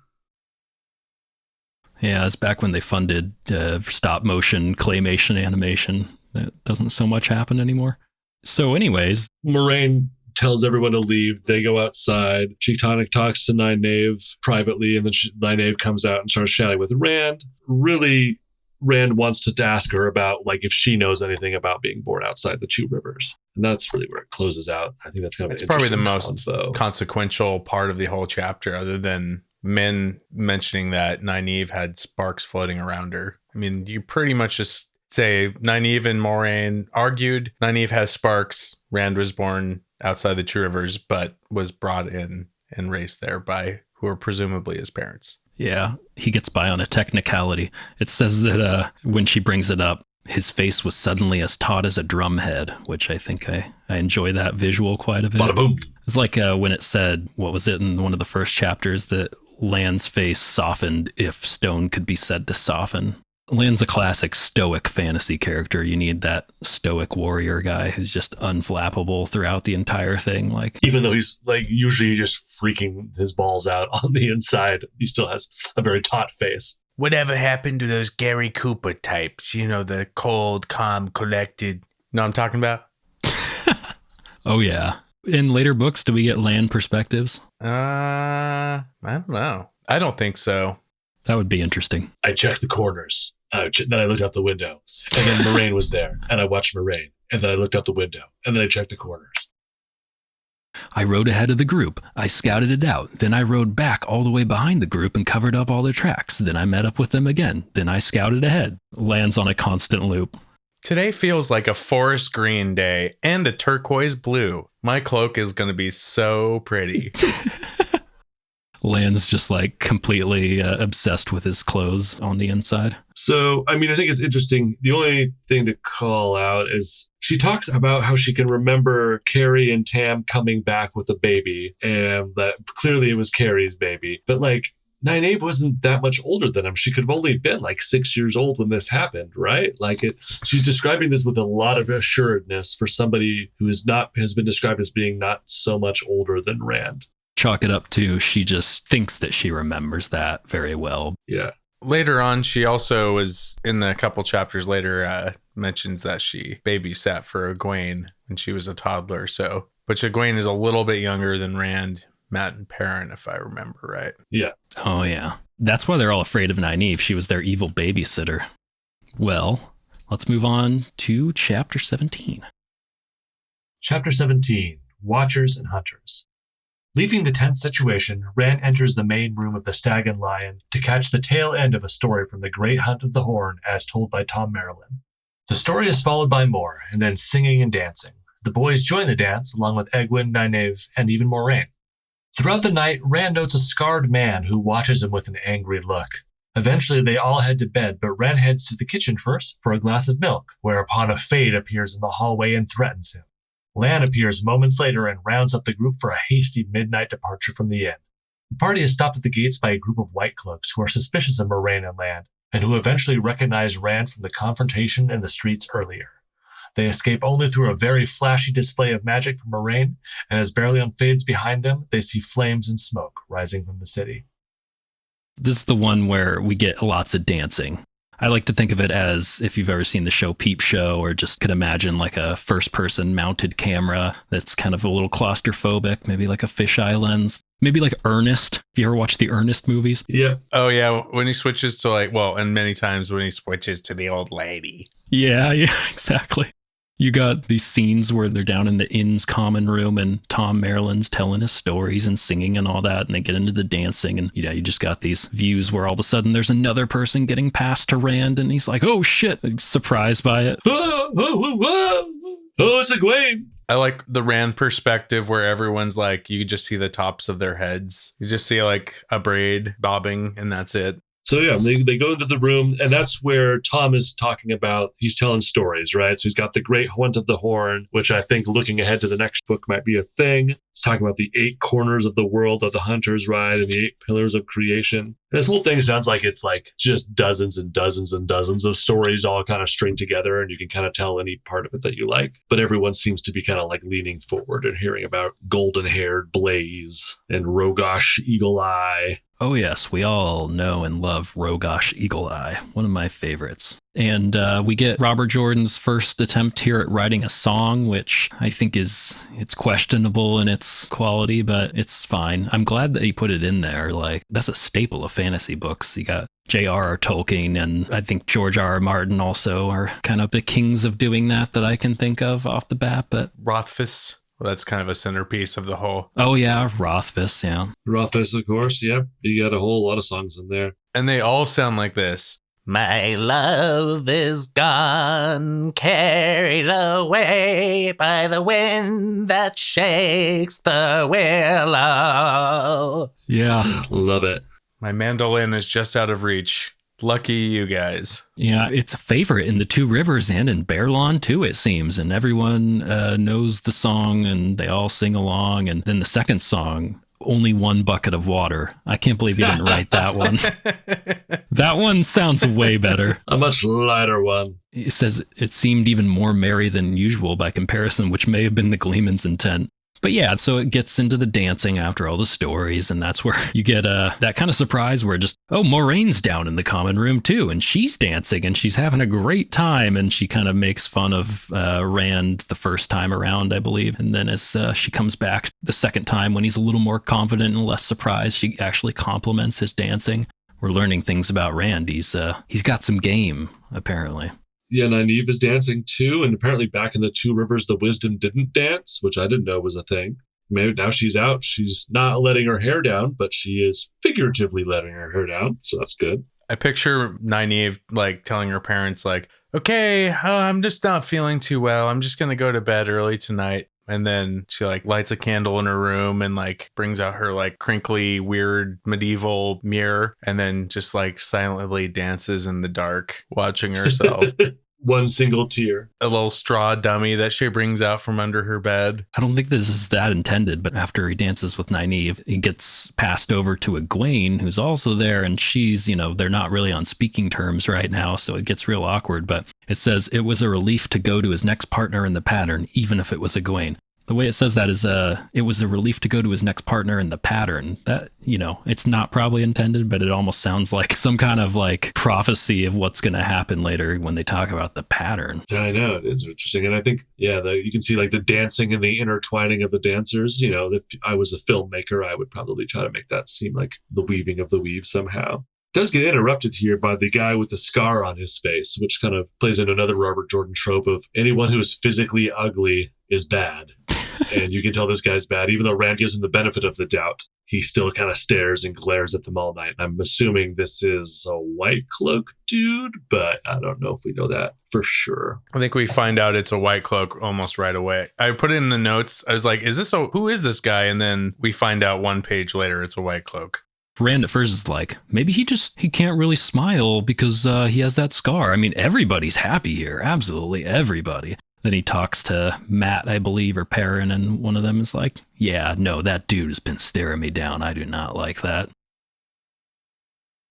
Yeah, it's back when they funded stop motion claymation animation. That doesn't so much happen anymore. So anyways, Moiraine tells everyone to leave. They go outside. Tonic talks to Nynaeve privately, and then Nynaeve comes out and starts chatting with Rand. Really Rand wants to ask her about like if she knows anything about being born outside the two rivers. And that's really where it closes out. I think that's kind of It's an probably the interesting most convo. consequential part of the whole chapter, other than Min mentioning that Nynaeve had sparks floating around her. I mean, you pretty much just say Nynaeve and Moiraine argued. Nynaeve has sparks. Rand was born outside the two rivers, but was brought in and raised there by who are presumably his parents. Yeah, he gets by on a technicality. It says that when she brings it up, his face was suddenly as taut as a drum head, which I think I enjoy that visual quite a bit. Bada boom. It's like when it said, what was it in one of the first chapters, that Lan's face softened if stone could be said to soften. Lan's a classic stoic fantasy character. You need that stoic warrior guy who's just unflappable throughout the entire thing. Like, even though he's like usually just freaking his balls out on the inside, he still has a very taut face. Whatever happened to those Gary Cooper types? You know, the cold, calm, collected. Know what I'm talking about? oh yeah. In later books, do we get Lan perspectives? I don't know. I don't think so. That would be interesting. I checked the corners. Then I looked out the window. And then Moiraine was there. And I watched Moiraine. And then I looked out the window. And then I checked the corners. I rode ahead of the group. I scouted it out. Then I rode back all the way behind the group and covered up all their tracks. Then I met up with them again. Then I scouted ahead. Lands on a constant loop. Today feels like a forest green day and a turquoise blue. My cloak is going to be so pretty. Lan's just like completely obsessed with his clothes on the inside. So, I mean, I think it's interesting. The only thing to call out is she talks about how she can remember Carrie and Tam coming back with a baby, and that clearly it was Carrie's baby. But like, Nynaeve wasn't that much older than him. She could have only been like 6 years old when this happened, right? Like she's describing this with a lot of assuredness for somebody who has been described as being not so much older than Rand. Chalk it up to she just thinks that she remembers that very well. Yeah. Later on, she also was in the couple chapters later mentions that she babysat for Egwene when she was a toddler. So, but Egwene is a little bit younger than Rand, Matt, and Perrin, if I remember right. Yeah. Oh yeah, that's why they're all afraid of Nynaeve. She was their evil babysitter. Well, let's move on to chapter 17. Chapter 17: Watchers and Hunters. Leaving the tense situation, Rand enters the main room of the Stag and Lion to catch the tail end of a story from the Great Hunt of the Horn as told by Tom Marilyn. The story is followed by more, and then singing and dancing. The boys join the dance, along with Egwene, Nynaeve, and even Moiraine. Throughout the night, Rand notes a scarred man who watches him with an angry look. Eventually, they all head to bed, but Rand heads to the kitchen first for a glass of milk, whereupon a Fade appears in the hallway and threatens him. Lan appears moments later and rounds up the group for a hasty midnight departure from the inn. The party is stopped at the gates by a group of whitecloaks who are suspicious of Moiraine and Lan, and who eventually recognize Rand from the confrontation in the streets earlier. They escape only through a very flashy display of magic from Moiraine, and as Beryllion fades behind them, they see flames and smoke rising from the city. This is the one where we get lots of dancing. I like to think of it as if you've ever seen the show Peep Show, or just could imagine like a first-person mounted camera that's kind of a little claustrophobic, maybe like a fisheye lens. Maybe like Ernest. Have you ever watched the Ernest movies? Yeah. Oh, yeah. When he switches to and many times when he switches to the old lady. Yeah, exactly. You got these scenes where they're down in the inn's common room and Tom Maryland's telling us stories and singing and all that, and they get into the dancing, and you just got these views where all of a sudden there's another person getting passed to Rand, and he's like, oh shit, surprised by it. Oh, it's Egwene. I like the Rand perspective where everyone's like, you just see the tops of their heads. You just see like a braid bobbing, and that's it. So yeah, they go into the room, and that's where Tom is talking about, he's telling stories, right? So he's got the Great Hunt of the Horn, which I think looking ahead to the next book might be a thing. He's talking about the 8 corners of the world that the hunters ride and the 8 pillars of creation. And this whole thing sounds like it's like just dozens and dozens and dozens of stories all kind of string together, and you can kind of tell any part of it that you like. But everyone seems to be kind of like leaning forward and hearing about golden-haired Blaze and Rogosh Eagle Eye. Oh yes, we all know and love Rogosh Eagle Eye, one of my favorites. And we get Robert Jordan's first attempt here at writing a song, which I think it's questionable in its quality, but it's fine. I'm glad that he put it in there. Like, that's a staple of fantasy books. You got J.R.R. Tolkien and I think George R.R. Martin also are kind of the kings of doing that I can think of off the bat. But Rothfuss. Well, that's kind of a centerpiece of the whole. oh yeah, Rothfuss, yeah. Rothfuss, of course. Yep. You got a whole lot of songs in there. And they all sound like this. My love is gone, carried away by the wind that shakes the willow. Yeah. Love it. My mandolin is just out of reach. Lucky you guys. Yeah, it's a favorite in the Two Rivers and in Bear Lawn too, it seems. And everyone knows the song and they all sing along. And then the second song, Only One Bucket of Water. I can't believe you didn't write that one. That one sounds way better. A much lighter one. It says it seemed even more merry than usual by comparison, which may have been the Gleeman's intent. But yeah, so it gets into the dancing after all the stories, and that's where you get that kind of surprise where just, oh, Moraine's down in the common room too, and she's dancing, and she's having a great time, and she kind of makes fun of Rand the first time around, I believe. And then as she comes back the second time when he's a little more confident and less surprised, she actually compliments his dancing. We're learning things about Rand. He's got some game, apparently. Yeah, Nynaeve is dancing too, and apparently back in the Two Rivers, the Wisdom didn't dance, which I didn't know was a thing. Maybe now she's out. She's not letting her hair down, but she is figuratively letting her hair down, so that's good. I picture Nynaeve like telling her parents like, okay, I'm just not feeling too well. I'm just going to go to bed early tonight. And then she like lights a candle in her room and like brings out her like crinkly, weird medieval mirror and then just like silently dances in the dark, watching herself. One single tear. A little straw dummy that she brings out from under her bed. I don't think this is that intended, but after he dances with Nynaeve, he gets passed over to Egwene, who's also there, and she's, they're not really on speaking terms right now, so it gets real awkward, but it says it was a relief to go to his next partner in the pattern, even if it was Egwene. The way it says that is it was a relief to go to his next partner in the pattern. That, it's not probably intended, but it almost sounds like some kind of like prophecy of what's going to happen later when they talk about the pattern. Yeah, I know. It is interesting. And I think, you can see like the dancing and the intertwining of the dancers. If I was a filmmaker, I would probably try to make that seem like the weaving of the weave somehow. Does get interrupted here by the guy with the scar on his face, which kind of plays into another Robert Jordan trope of anyone who is physically ugly is bad. And you can tell this guy's bad. Even though Rand gives him the benefit of the doubt, he still kind of stares and glares at them all night. I'm assuming this is a white cloak dude, but I don't know if we know that for sure. I think we find out it's a white cloak almost right away. I put it in the notes. I was like, who is this guy? And then we find out one page later it's a white cloak. Rand at first is like, maybe he can't really smile because he has that scar. I mean, everybody's happy here. Absolutely everybody. Then he talks to Matt, I believe, or Perrin, and one of them is like, yeah, no, that dude has been staring me down. I do not like that.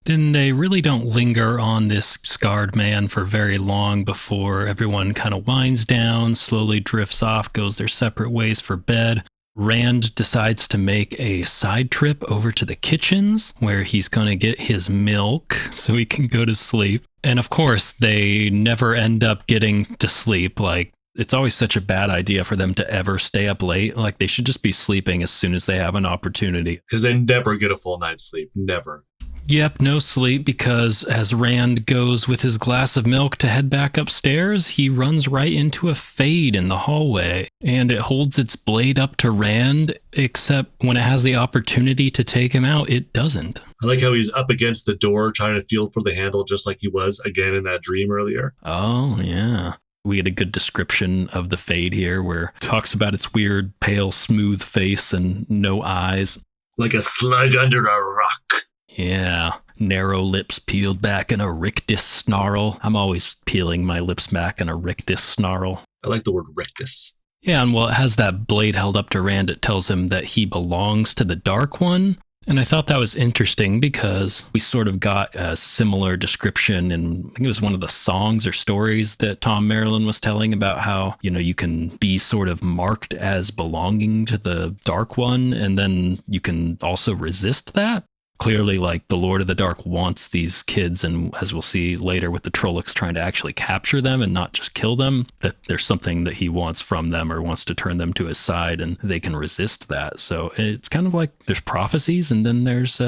Then they really don't linger on this scarred man for very long before everyone kind of winds down, slowly drifts off, goes their separate ways for bed. Rand decides to make a side trip over to the kitchens where he's going to get his milk so he can go to sleep. And of course, they never end up getting to sleep. Like, it's always such a bad idea for them to ever stay up late. Like, they should just be sleeping as soon as they have an opportunity. Because they never get a full night's sleep. Never. Yep, no sleep, because as Rand goes with his glass of milk to head back upstairs, he runs right into a fade in the hallway, and it holds its blade up to Rand, except when it has the opportunity to take him out, it doesn't. I like how he's up against the door trying to feel for the handle just like he was again in that dream earlier. Oh, yeah. We get a good description of the fade here where it talks about its weird, pale, smooth face and no eyes. Like a slug under a rock. Yeah, narrow lips peeled back in a rictus snarl. I'm always peeling my lips back in a rictus snarl. I like the word rictus. Yeah, and while it has that blade held up to Rand, it tells him that he belongs to the Dark One. And I thought that was interesting because we sort of got a similar description in, I think it was one of the songs or stories that Tom Maryland was telling about how, you can be sort of marked as belonging to the Dark One, and then you can also resist that. Clearly, like, the Lord of the Dark wants these kids, and as we'll see later with the Trollocs trying to actually capture them and not just kill them, that there's something that he wants from them or wants to turn them to his side, and they can resist that. So it's kind of like there's prophecies, and then there's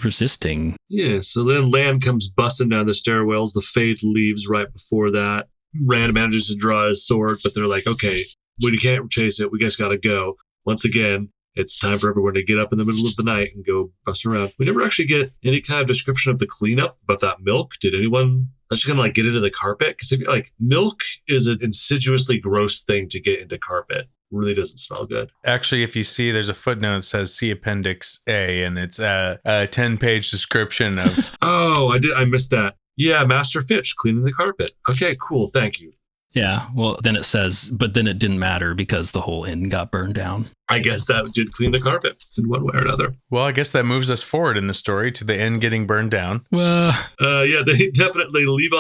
resisting. Yeah, so then Lan comes busting down the stairwells. The Fade leaves right before that. Rand manages to draw his sword, but they're like, okay, we can't chase it. We just got to go. Once again, it's time for everyone to get up in the middle of the night and go busting around. We never actually get any kind of description of the cleanup about that milk. Did anyone just kind of like get into the carpet? Because like milk is an insidiously gross thing to get into carpet. Really doesn't smell good. Actually, if you see, there's a footnote that says see Appendix A, and it's a 10-page description of. Oh, I missed that. Yeah, Master Fitch cleaning the carpet. Okay, cool. Thank you. Yeah, well, then it says, but then it didn't matter because the whole inn got burned down. I guess that did clean the carpet in one way or another. Well, I guess that moves us forward in the story to the inn getting burned down. Well, yeah, they definitely leave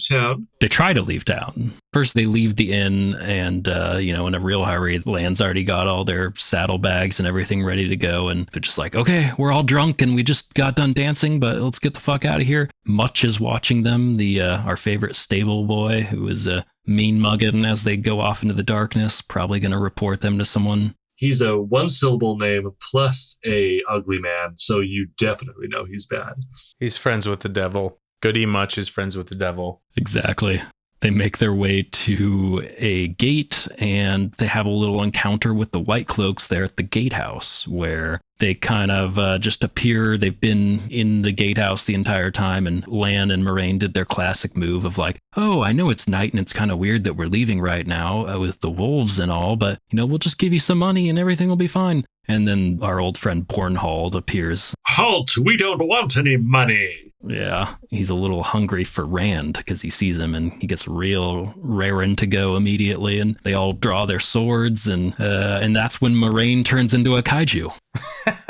town. They try to leave town. First, they leave the inn and, in a real hurry, Lan's already got all their saddlebags and everything ready to go. And they're just like, okay, we're all drunk and we just got done dancing, but let's get the fuck out of here. Much is watching them, our favorite stable boy who is mean mugging as they go off into the darkness, probably going to report them to someone. He's a one-syllable name plus a ugly man, so you definitely know he's bad. He's friends with the devil. Goody Much is friends with the devil. Exactly. They make their way to a gate and they have a little encounter with the whitecloaks there at the gatehouse where they kind of just appear. They've been in the gatehouse the entire time, and Lan and Moiraine did their classic move of like, oh, I know it's night and it's kind of weird that we're leaving right now with the wolves and all, but, we'll just give you some money and everything will be fine. And then our old friend Bornhald appears. Halt! We don't want any money! Yeah, he's a little hungry for Rand because he sees him and he gets real raring to go immediately, and they all draw their swords, and that's when Moiraine turns into a kaiju.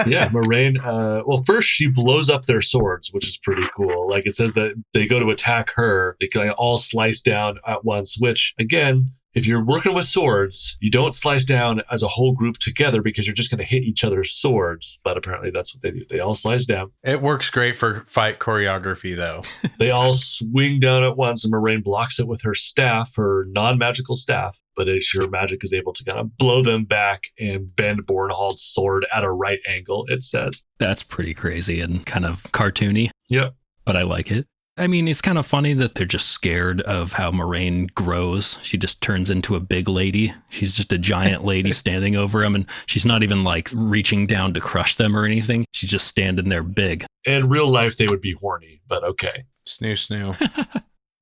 Yeah, Moiraine, well, first she blows up their swords, which is pretty cool. Like, it says that they go to attack her, they can all slice down at once, which, again, if you're working with swords, you don't slice down as a whole group together because you're just going to hit each other's swords. But apparently that's what they do. They all slice down. It works great for fight choreography, though. They all swing down at once, and Moiraine blocks it with her staff, her non-magical staff. But her magic is able to kind of blow them back and bend Bornhald's sword at a right angle, it says. That's pretty crazy and kind of cartoony. Yep. But I like it. I mean, it's kind of funny that they're just scared of how Moiraine grows. She just turns into a big lady. She's just a giant lady standing over them, and she's not even like reaching down to crush them or anything. She's just standing there big. In real life, they would be horny, but okay. Snoo.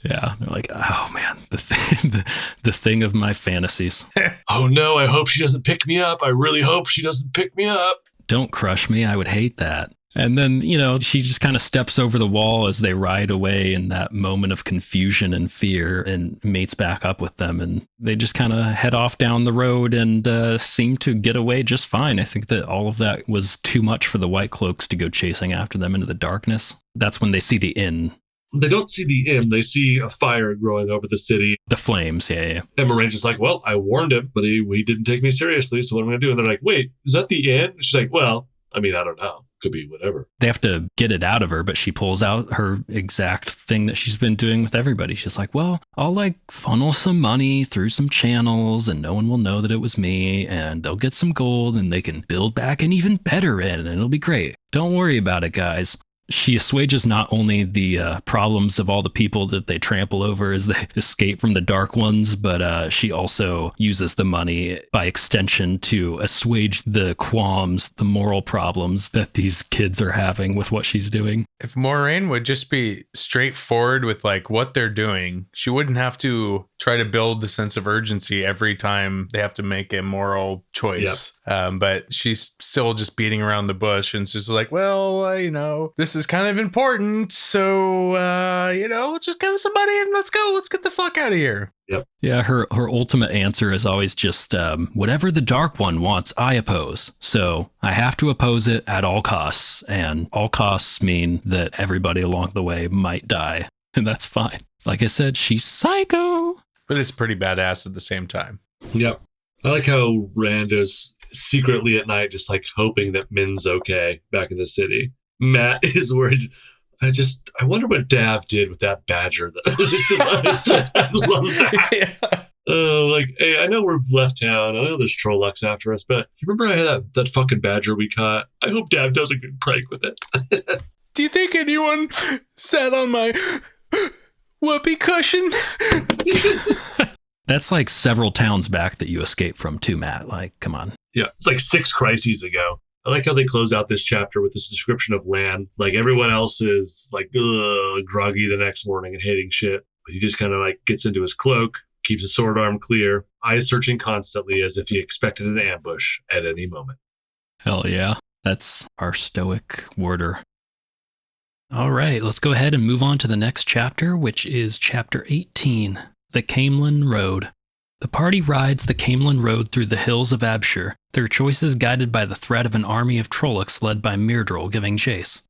Yeah, they're like, oh man, the thing of my fantasies. Oh no, I hope she doesn't pick me up. I really hope she doesn't pick me up. Don't crush me. I would hate that. And then, she just kind of steps over the wall as they ride away in that moment of confusion and fear, and mates back up with them. And they just kind of head off down the road and seem to get away just fine. I think that all of that was too much for the whitecloaks to go chasing after them into the darkness. That's when they see the inn. They don't see the inn. They see a fire growing over the city. The flames, yeah. And Moraine's just like, well, I warned him, but he didn't take me seriously, so what am I going to do? And they're like, wait, is that the inn? And she's like, well, I mean, I don't know. Could be whatever. They have to get it out of her, but she pulls out her exact thing that she's been doing with everybody. She's like, well, I'll funnel some money through some channels and no one will know that it was me, and they'll get some gold and they can build back an even better inn and it'll be great. Don't worry about it, guys. She assuages not only the problems of all the people that they trample over as they escape from the Dark Ones, but she also uses the money by extension to assuage the qualms, the moral problems that these kids are having with what she's doing. If Moiraine would just be straightforward with what they're doing, she wouldn't have to try to build the sense of urgency every time they have to make a moral choice. Yep. But she's still just beating around the bush, and it's just like, well, this is kind of important, so just give us some money and let's go. Let's get the fuck out of here. Yep. Yeah, her ultimate answer is always just whatever the Dark One wants, I oppose. So I have to oppose it at all costs, and all costs mean that everybody along the way might die, and that's fine. Like I said, she's psycho, but it's pretty badass at the same time. Yep. I like how Rand is secretly at night just hoping that Min's okay back in the city. Matt is worried. I wonder what Dav did with that badger. It's just, I love that. Yeah. Like, hey, I know we've left town. I know there's Trollocs after us, but you remember I had that fucking badger we caught? I hope Dav does a good prank with it. Do you think anyone sat on my whoopee cushion? That's like several towns back that you escaped from too, Matt. Like, come on. Yeah, it's like 6 crises ago. I like how they close out this chapter with this description of Lan. Like, everyone else is like, groggy the next morning and hating shit. But he just kind of like gets into his cloak, keeps his sword arm clear, eyes searching constantly as if he expected an ambush at any moment. Hell yeah. That's our stoic warder. All right, let's go ahead and move on to the next chapter, which is chapter 18, The Camelin Road. The party rides the Camelin Road through the hills of Abshur, their choices guided by the threat of an army of Trollocs led by Myrdral giving chase.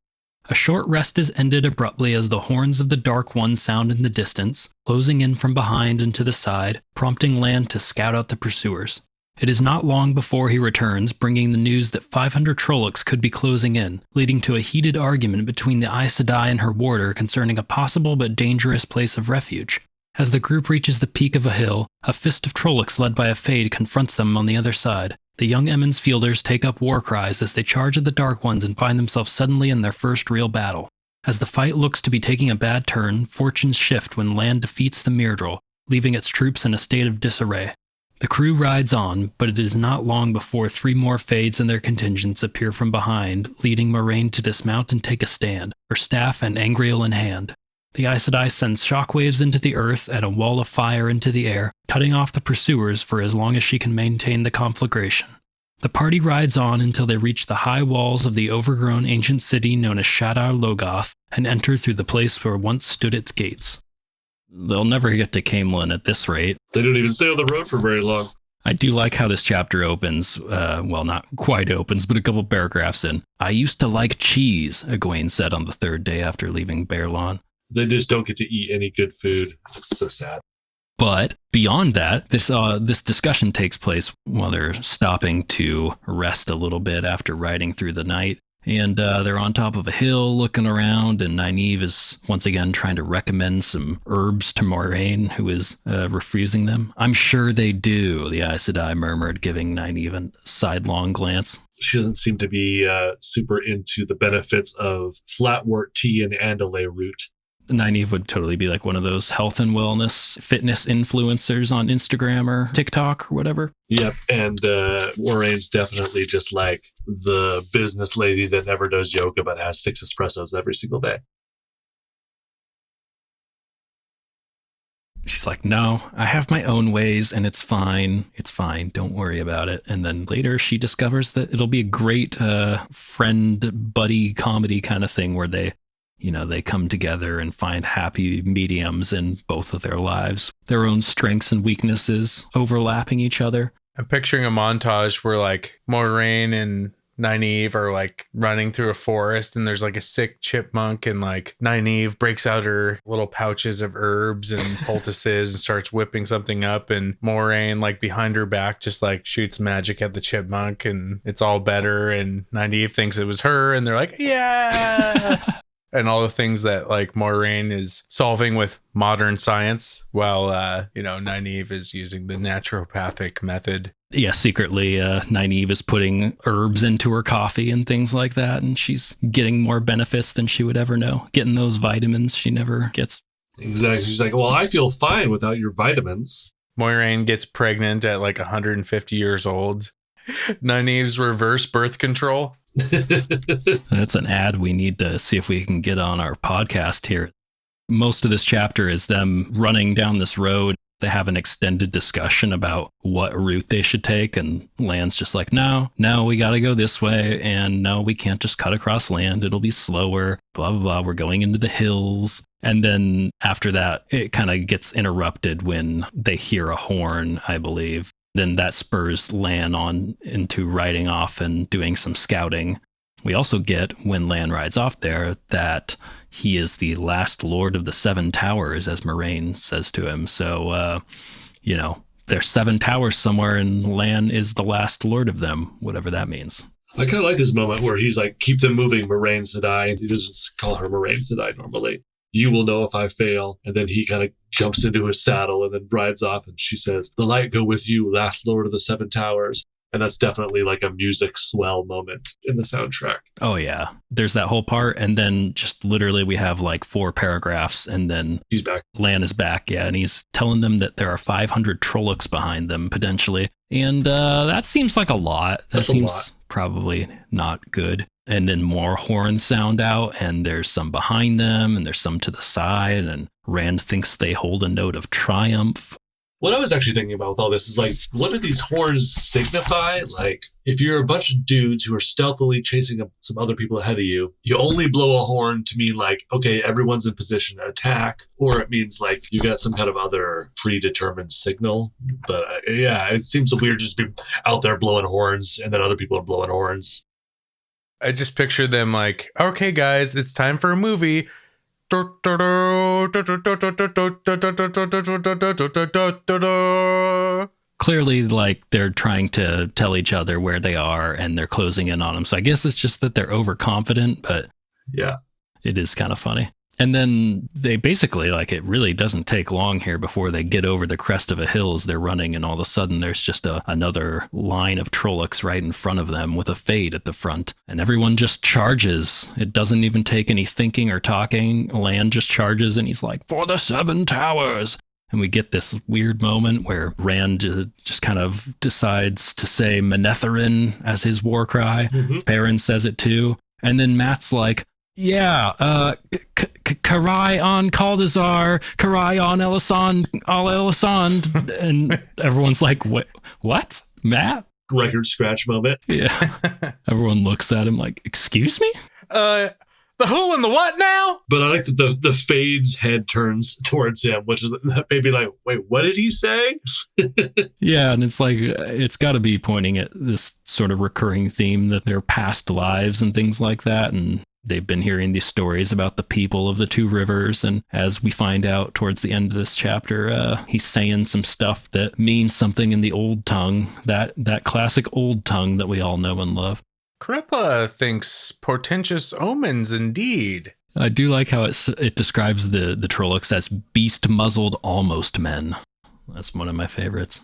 A short rest is ended abruptly as the horns of the Dark One sound in the distance, closing in from behind and to the side, prompting Lan to scout out the pursuers. It is not long before he returns, bringing the news that 500 Trollocs could be closing in, leading to a heated argument between the Aes Sedai and her warder concerning a possible but dangerous place of refuge. As the group reaches the peak of a hill, a fist of Trollocs led by a Fade confronts them on the other side. The young Emond's fielders take up war cries as they charge at the Dark Ones and find themselves suddenly in their first real battle. As the fight looks to be taking a bad turn, fortunes shift when Lan defeats the Myrdral, leaving its troops in a state of disarray. The crew rides on, but it is not long before 3 more Fades and their contingents appear from behind, leading Moiraine to dismount and take a stand, her staff and Angreal in hand. The Aes Sedai sends shockwaves into the earth and a wall of fire into the air, cutting off the pursuers for as long as she can maintain the conflagration. The party rides on until they reach the high walls of the overgrown ancient city known as Shadar Logoth and enter through the place where once stood its gates. They'll never get to Camelin at this rate. They don't even stay on the road for very long. I do like how this chapter opens. Well, not quite opens, but a couple paragraphs in. I used to like cheese, Egwene said on the 3rd day after leaving Baerlon. They just don't get to eat any good food. It's so sad. But beyond that, this discussion takes place while they're stopping to rest a little bit after riding through the night. And they're on top of a hill looking around, and Nynaeve is once again trying to recommend some herbs to Moiraine, who is refusing them. I'm sure they do, the Aes Sedai murmured, giving Nynaeve a sidelong glance. She doesn't seem to be super into the benefits of flatwort tea and andalay root. Nynaeve would totally be like one of those health and wellness fitness influencers on Instagram or TikTok or whatever. Yep, and Moraine's definitely just like the business lady that never does yoga but has 6 espressos every single day. She's like, no, I have my own ways and it's fine. It's fine. Don't worry about it. And then later she discovers that it'll be a great friend buddy comedy kind of thing where they come together and find happy mediums in both of their lives, their own strengths and weaknesses overlapping each other. I'm picturing a montage where like Moiraine and Nynaeve are like running through a forest and there's like a sick chipmunk and like Nynaeve breaks out her little pouches of herbs and poultices and starts whipping something up, and Moiraine like behind her back just like shoots magic at the chipmunk and it's all better, and Nynaeve thinks it was her and they're like, yeah. And all the things that like Moiraine is solving with modern science while, Nynaeve is using the naturopathic method. Yeah, secretly, Nynaeve is putting herbs into her coffee and things like that, and she's getting more benefits than she would ever know, getting those vitamins she never gets. Exactly. She's like, well, I feel fine without your vitamins. Moiraine gets pregnant at like 150 years old. Nynaeve's reverse birth control. That's an ad we need to see if we can get on our podcast here. Most of this chapter is them running down this road. They have an extended discussion about what route they should take, and Lan's just like, no, we got to go this way, and no, we can't just cut across land. It'll be slower, blah, blah, blah. We're going into the hills. And then after that, it kind of gets interrupted when they hear a horn, I believe. Then that spurs Lan on into riding off and doing some scouting. We also get, when Lan rides off there, that he is the last lord of the 7 towers, as Moiraine says to him. So, there's 7 towers somewhere, and Lan is the last lord of them, whatever that means. I kind of like this moment where he's like, keep them moving, Moiraine Sedai. And he doesn't call her Moiraine Sedai normally. You will know if I fail. And then he kind of jumps into his saddle and then rides off. And she says, the light go with you, last Lord of the Seven Towers. And that's definitely like a music swell moment in the soundtrack. Oh, yeah. There's that whole part. And then just literally we have like 4 paragraphs and then He's back. Lan is back. Yeah. And he's telling them that there are 500 Trollocs behind them potentially. And that seems like a lot. That seems probably not good. And then more horns sound out and there's some behind them and there's some to the side. And Rand thinks they hold a note of triumph. What I was actually thinking about with all this is like, what do these horns signify? Like, if you're a bunch of dudes who are stealthily chasing some other people ahead of you, you only blow a horn to mean like, okay, everyone's in position to attack, or it means like you got some kind of other predetermined signal. But yeah, it seems weird just to be out there blowing horns and then other people are blowing horns. I just picture them like, okay, guys, it's time for a movie. Clearly, like, they're trying to tell each other where they are and they're closing in on them. So I guess it's just that they're overconfident, but yeah, it is kind of funny. And then they basically, like, it really doesn't take long here before they get over the crest of a hill as they're running, and all of a sudden there's just another line of Trollocs right in front of them with a fade at the front. And everyone just charges. It doesn't even take any thinking or talking. Lan just charges, and he's like, for the 7 towers! And we get this weird moment where Rand just kind of decides to say Manetherin as his war cry. Mm-hmm. Perrin says it too. And then Matt's like, yeah, Karai on Kaldazar, Karai on Elisand. And everyone's like, what? Matt? Record scratch moment. Yeah. Everyone looks at him like, excuse me? The who and the what now? But I like that the Fade's head turns towards him, which is maybe like, wait, what did he say? Yeah, and it's like, it's got to be pointing at this sort of recurring theme that their past lives and things like that. And they've been hearing these stories about the people of the 2 rivers. And as we find out towards the end of this chapter, he's saying some stuff that means something in the old tongue, that classic old tongue that we all know and love. Crippa thinks portentous omens indeed. I do like how it describes the Trollocs as beast-muzzled almost men. That's one of my favorites.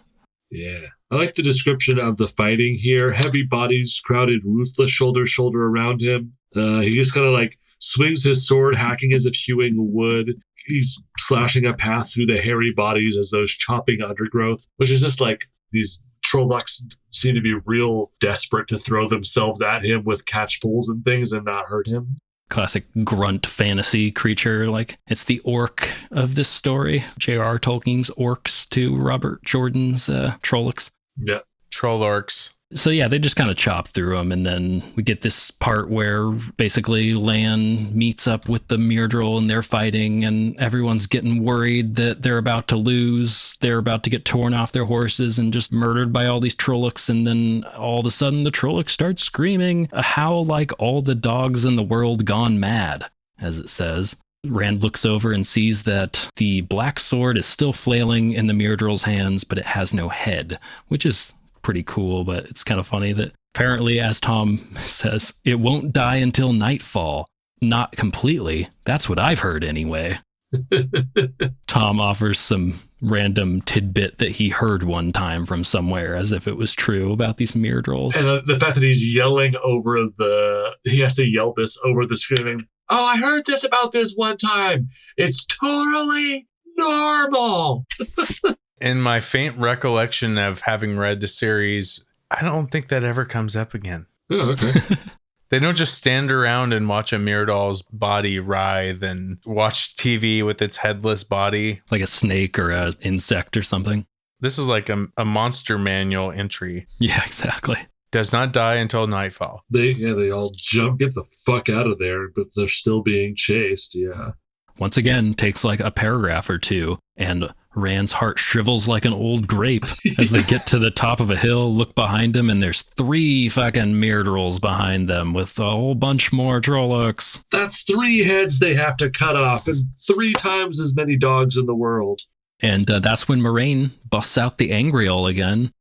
Yeah. I like the description of the fighting here. Heavy bodies crowded ruthless shoulder to shoulder around him. He just kind of like swings his sword, hacking as if hewing wood. He's slashing a path through the hairy bodies as those chopping undergrowth, which is just like these Trollocs seem to be real desperate to throw themselves at him with catch poles and things and not hurt him. Classic grunt fantasy creature. Like, it's the orc of this story. J.R.R. Tolkien's orcs to Robert Jordan's Trollocs. Yeah. Troll orcs. So yeah, they just kind of chop through them, and then we get this part where basically Lan meets up with the Myrdril and they're fighting, and everyone's getting worried that they're about to lose. They're about to get torn off their horses and just murdered by all these Trollocs, and then all of a sudden the Trollocs start screaming, a howl like all the dogs in the world gone mad, as it says. Rand looks over and sees that the black sword is still flailing in the Myrdril's hands, but it has no head, which is pretty cool. But it's kind of funny that apparently, as Tom says, it won't die until nightfall. Not completely. That's what I've heard anyway. Tom offers some random tidbit that he heard one time from somewhere as if it was true about these Myrdrils. And the fact that he's yelling over he has to yell this over the screaming. Oh, I heard this about this one time. It's totally normal. In my faint recollection of having read the series, I don't think that ever comes up again. Oh, okay. They don't just stand around and watch a Myrdal's body writhe and watch TV with its headless body. Like a snake or an insect or something. This is like a monster manual entry. Yeah, exactly. Does not die until nightfall. They all jump, get the fuck out of there, but they're still being chased. Yeah. Once again, takes like a paragraph or two, and Rand's heart shrivels like an old grape as they get to the top of a hill, look behind him, and there's 3 fucking Myrdrils behind them with a whole bunch more Trollocs. That's 3 heads they have to cut off and 3 times as many dogs in the world. And that's when Moiraine busts out the Angriel again.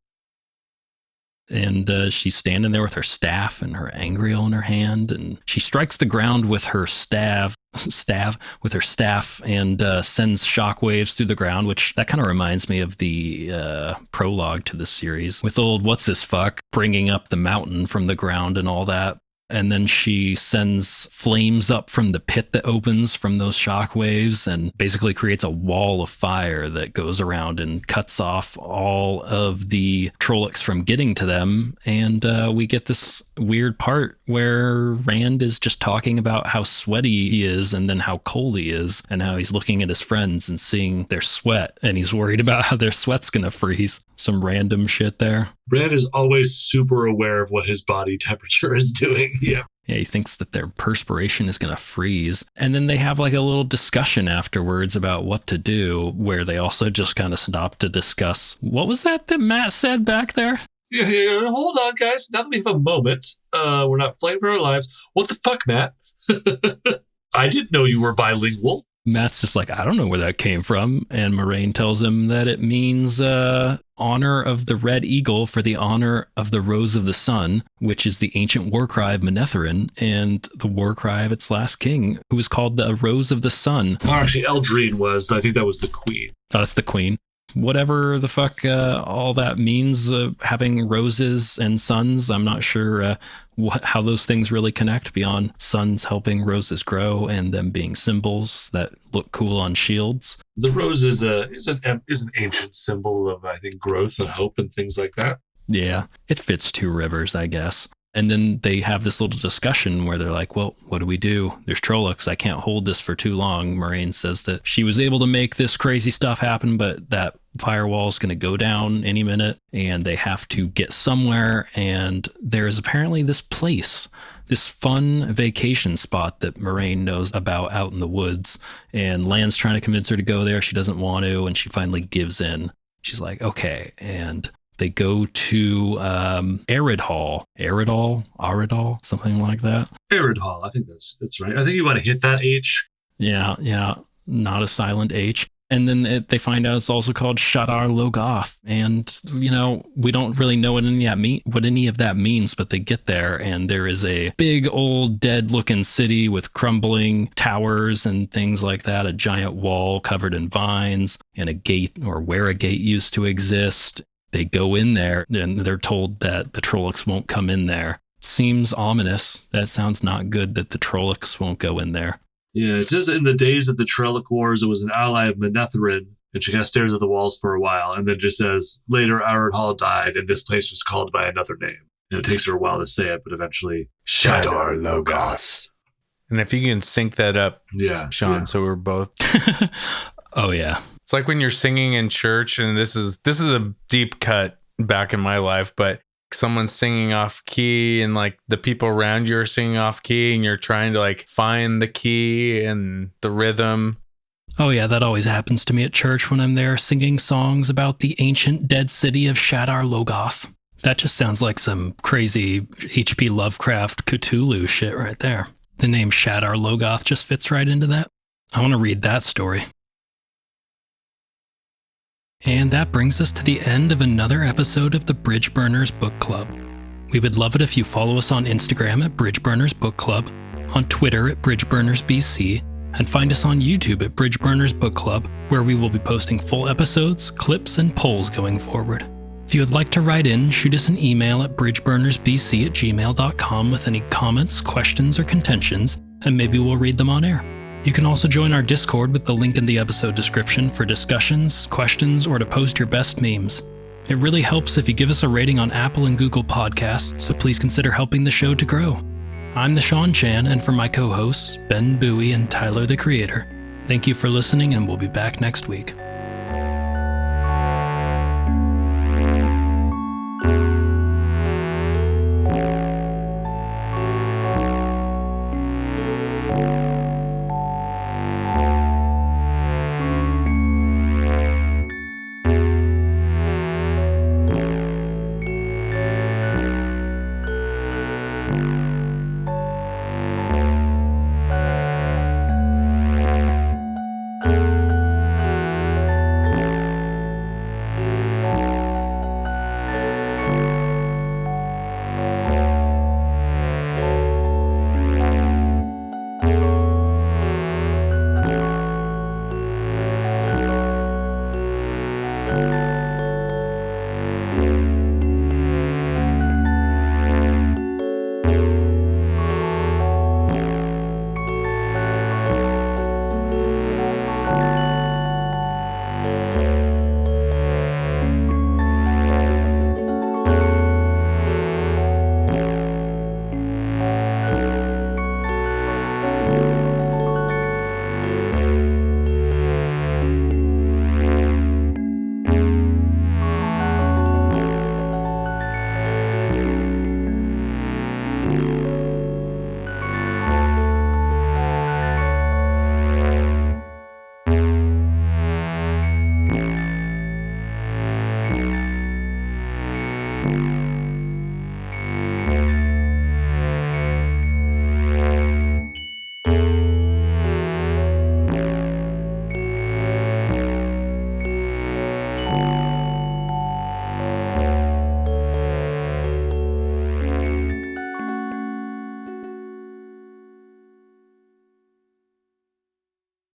And she's standing there with her staff and her angriel in her hand, and she strikes the ground with her staff and sends shockwaves through the ground, which that kind of reminds me of the prologue to the series with old what's this fuck bringing up the mountain from the ground and all that. And then she sends flames up from the pit that opens from those shockwaves and basically creates a wall of fire that goes around and cuts off all of the Trollocs from getting to them. And we get this weird part where Rand is just talking about how sweaty he is and then how cold he is and how he's looking at his friends and seeing their sweat. And he's worried about how their sweat's going to freeze. Some random shit there. Rand is always super aware of what his body temperature is doing. Yeah. Yeah, he thinks that their perspiration is going to freeze. And then they have like a little discussion afterwards about what to do, where they also just kind of stop to discuss. What was that Matt said back there? Yeah, hold on, guys. Now that we have a moment, we're not fighting for our lives. What the fuck, Matt? I didn't know you were bilingual. Matt's just like, I don't know where that came from. And Moiraine tells him that it means honor of the Red Eagle for the honor of the Rose of the Sun, which is the ancient war cry of Manetheren and the war cry of its last king, who was called the Rose of the Sun. Oh, actually, Eldrine was. I think that was the queen. Oh, that's the queen. Whatever the fuck all that means, having roses and suns, I'm not sure how those things really connect beyond suns helping roses grow and them being symbols that look cool on shields. The rose is an ancient symbol of, I think, growth and hope and things like that. Yeah, it fits two rivers, I guess. And then they have this little discussion where they're like, well, what do we do? There's Trollocs. I can't hold this for too long. Moiraine says that she was able to make this crazy stuff happen, but that firewall is going to go down any minute and they have to get somewhere. And there's apparently this place, this fun vacation spot that Moiraine knows about out in the woods. And Lan's trying to convince her to go there. She doesn't want to, and she finally gives in. She's like, okay. And they go to Aridal, something like that. Aridal, I think that's right. I think you want to hit that H. Yeah, not a silent H. And then they find out it's also called Shadar Logoth. And, we don't really know what any of that means, but they get there and there is a big old dead looking city with crumbling towers and things like that, a giant wall covered in vines and a gate, or where a gate used to exist. They go in there and they're told that the Trollocs won't come in there. Seems ominous. That sounds not good that the Trollocs won't go in there. Yeah, it says in the days of the Trolloc Wars, it was an ally of Manetheren, and she kind of stares at the walls for a while, and then just says, later Aridhal died, and this place was called by another name. And it takes her a while to say it, but eventually, Shadar Logoth. And if you can sync that up, Sean, so we're both... Oh, yeah. It's like when you're singing in church, and this is a deep cut back in my life, but someone's singing off key and like the people around you are singing off key and you're trying to like find the key and the rhythm. Oh yeah, that always happens to me at church when I'm there singing songs about the ancient dead city of Shadar Logoth. That just sounds like some crazy H.P. Lovecraft Cthulhu shit right there. The name Shadar Logoth just fits right into that. I want to read that story. And that brings us to the end of another episode of the Bridge Burners Book Club. We would love it if you follow us on Instagram at Bridge Burners Book Club, on Twitter at Bridge Burners BC, and find us on YouTube at Bridge Burners Book Club, where we will be posting full episodes, clips, and polls going forward. If you would like to write in, shoot us an email at bridgeburnersbc@gmail.com with any comments, questions, or contentions, and maybe we'll read them on air. You can also join our Discord with the link in the episode description for discussions, questions, or to post your best memes. It really helps if you give us a rating on Apple and Google Podcasts, so please consider helping the show to grow. I'm the Sean Chan, and for my co-hosts, Ben Bowie and Tyler the Creator, thank you for listening, and we'll be back next week.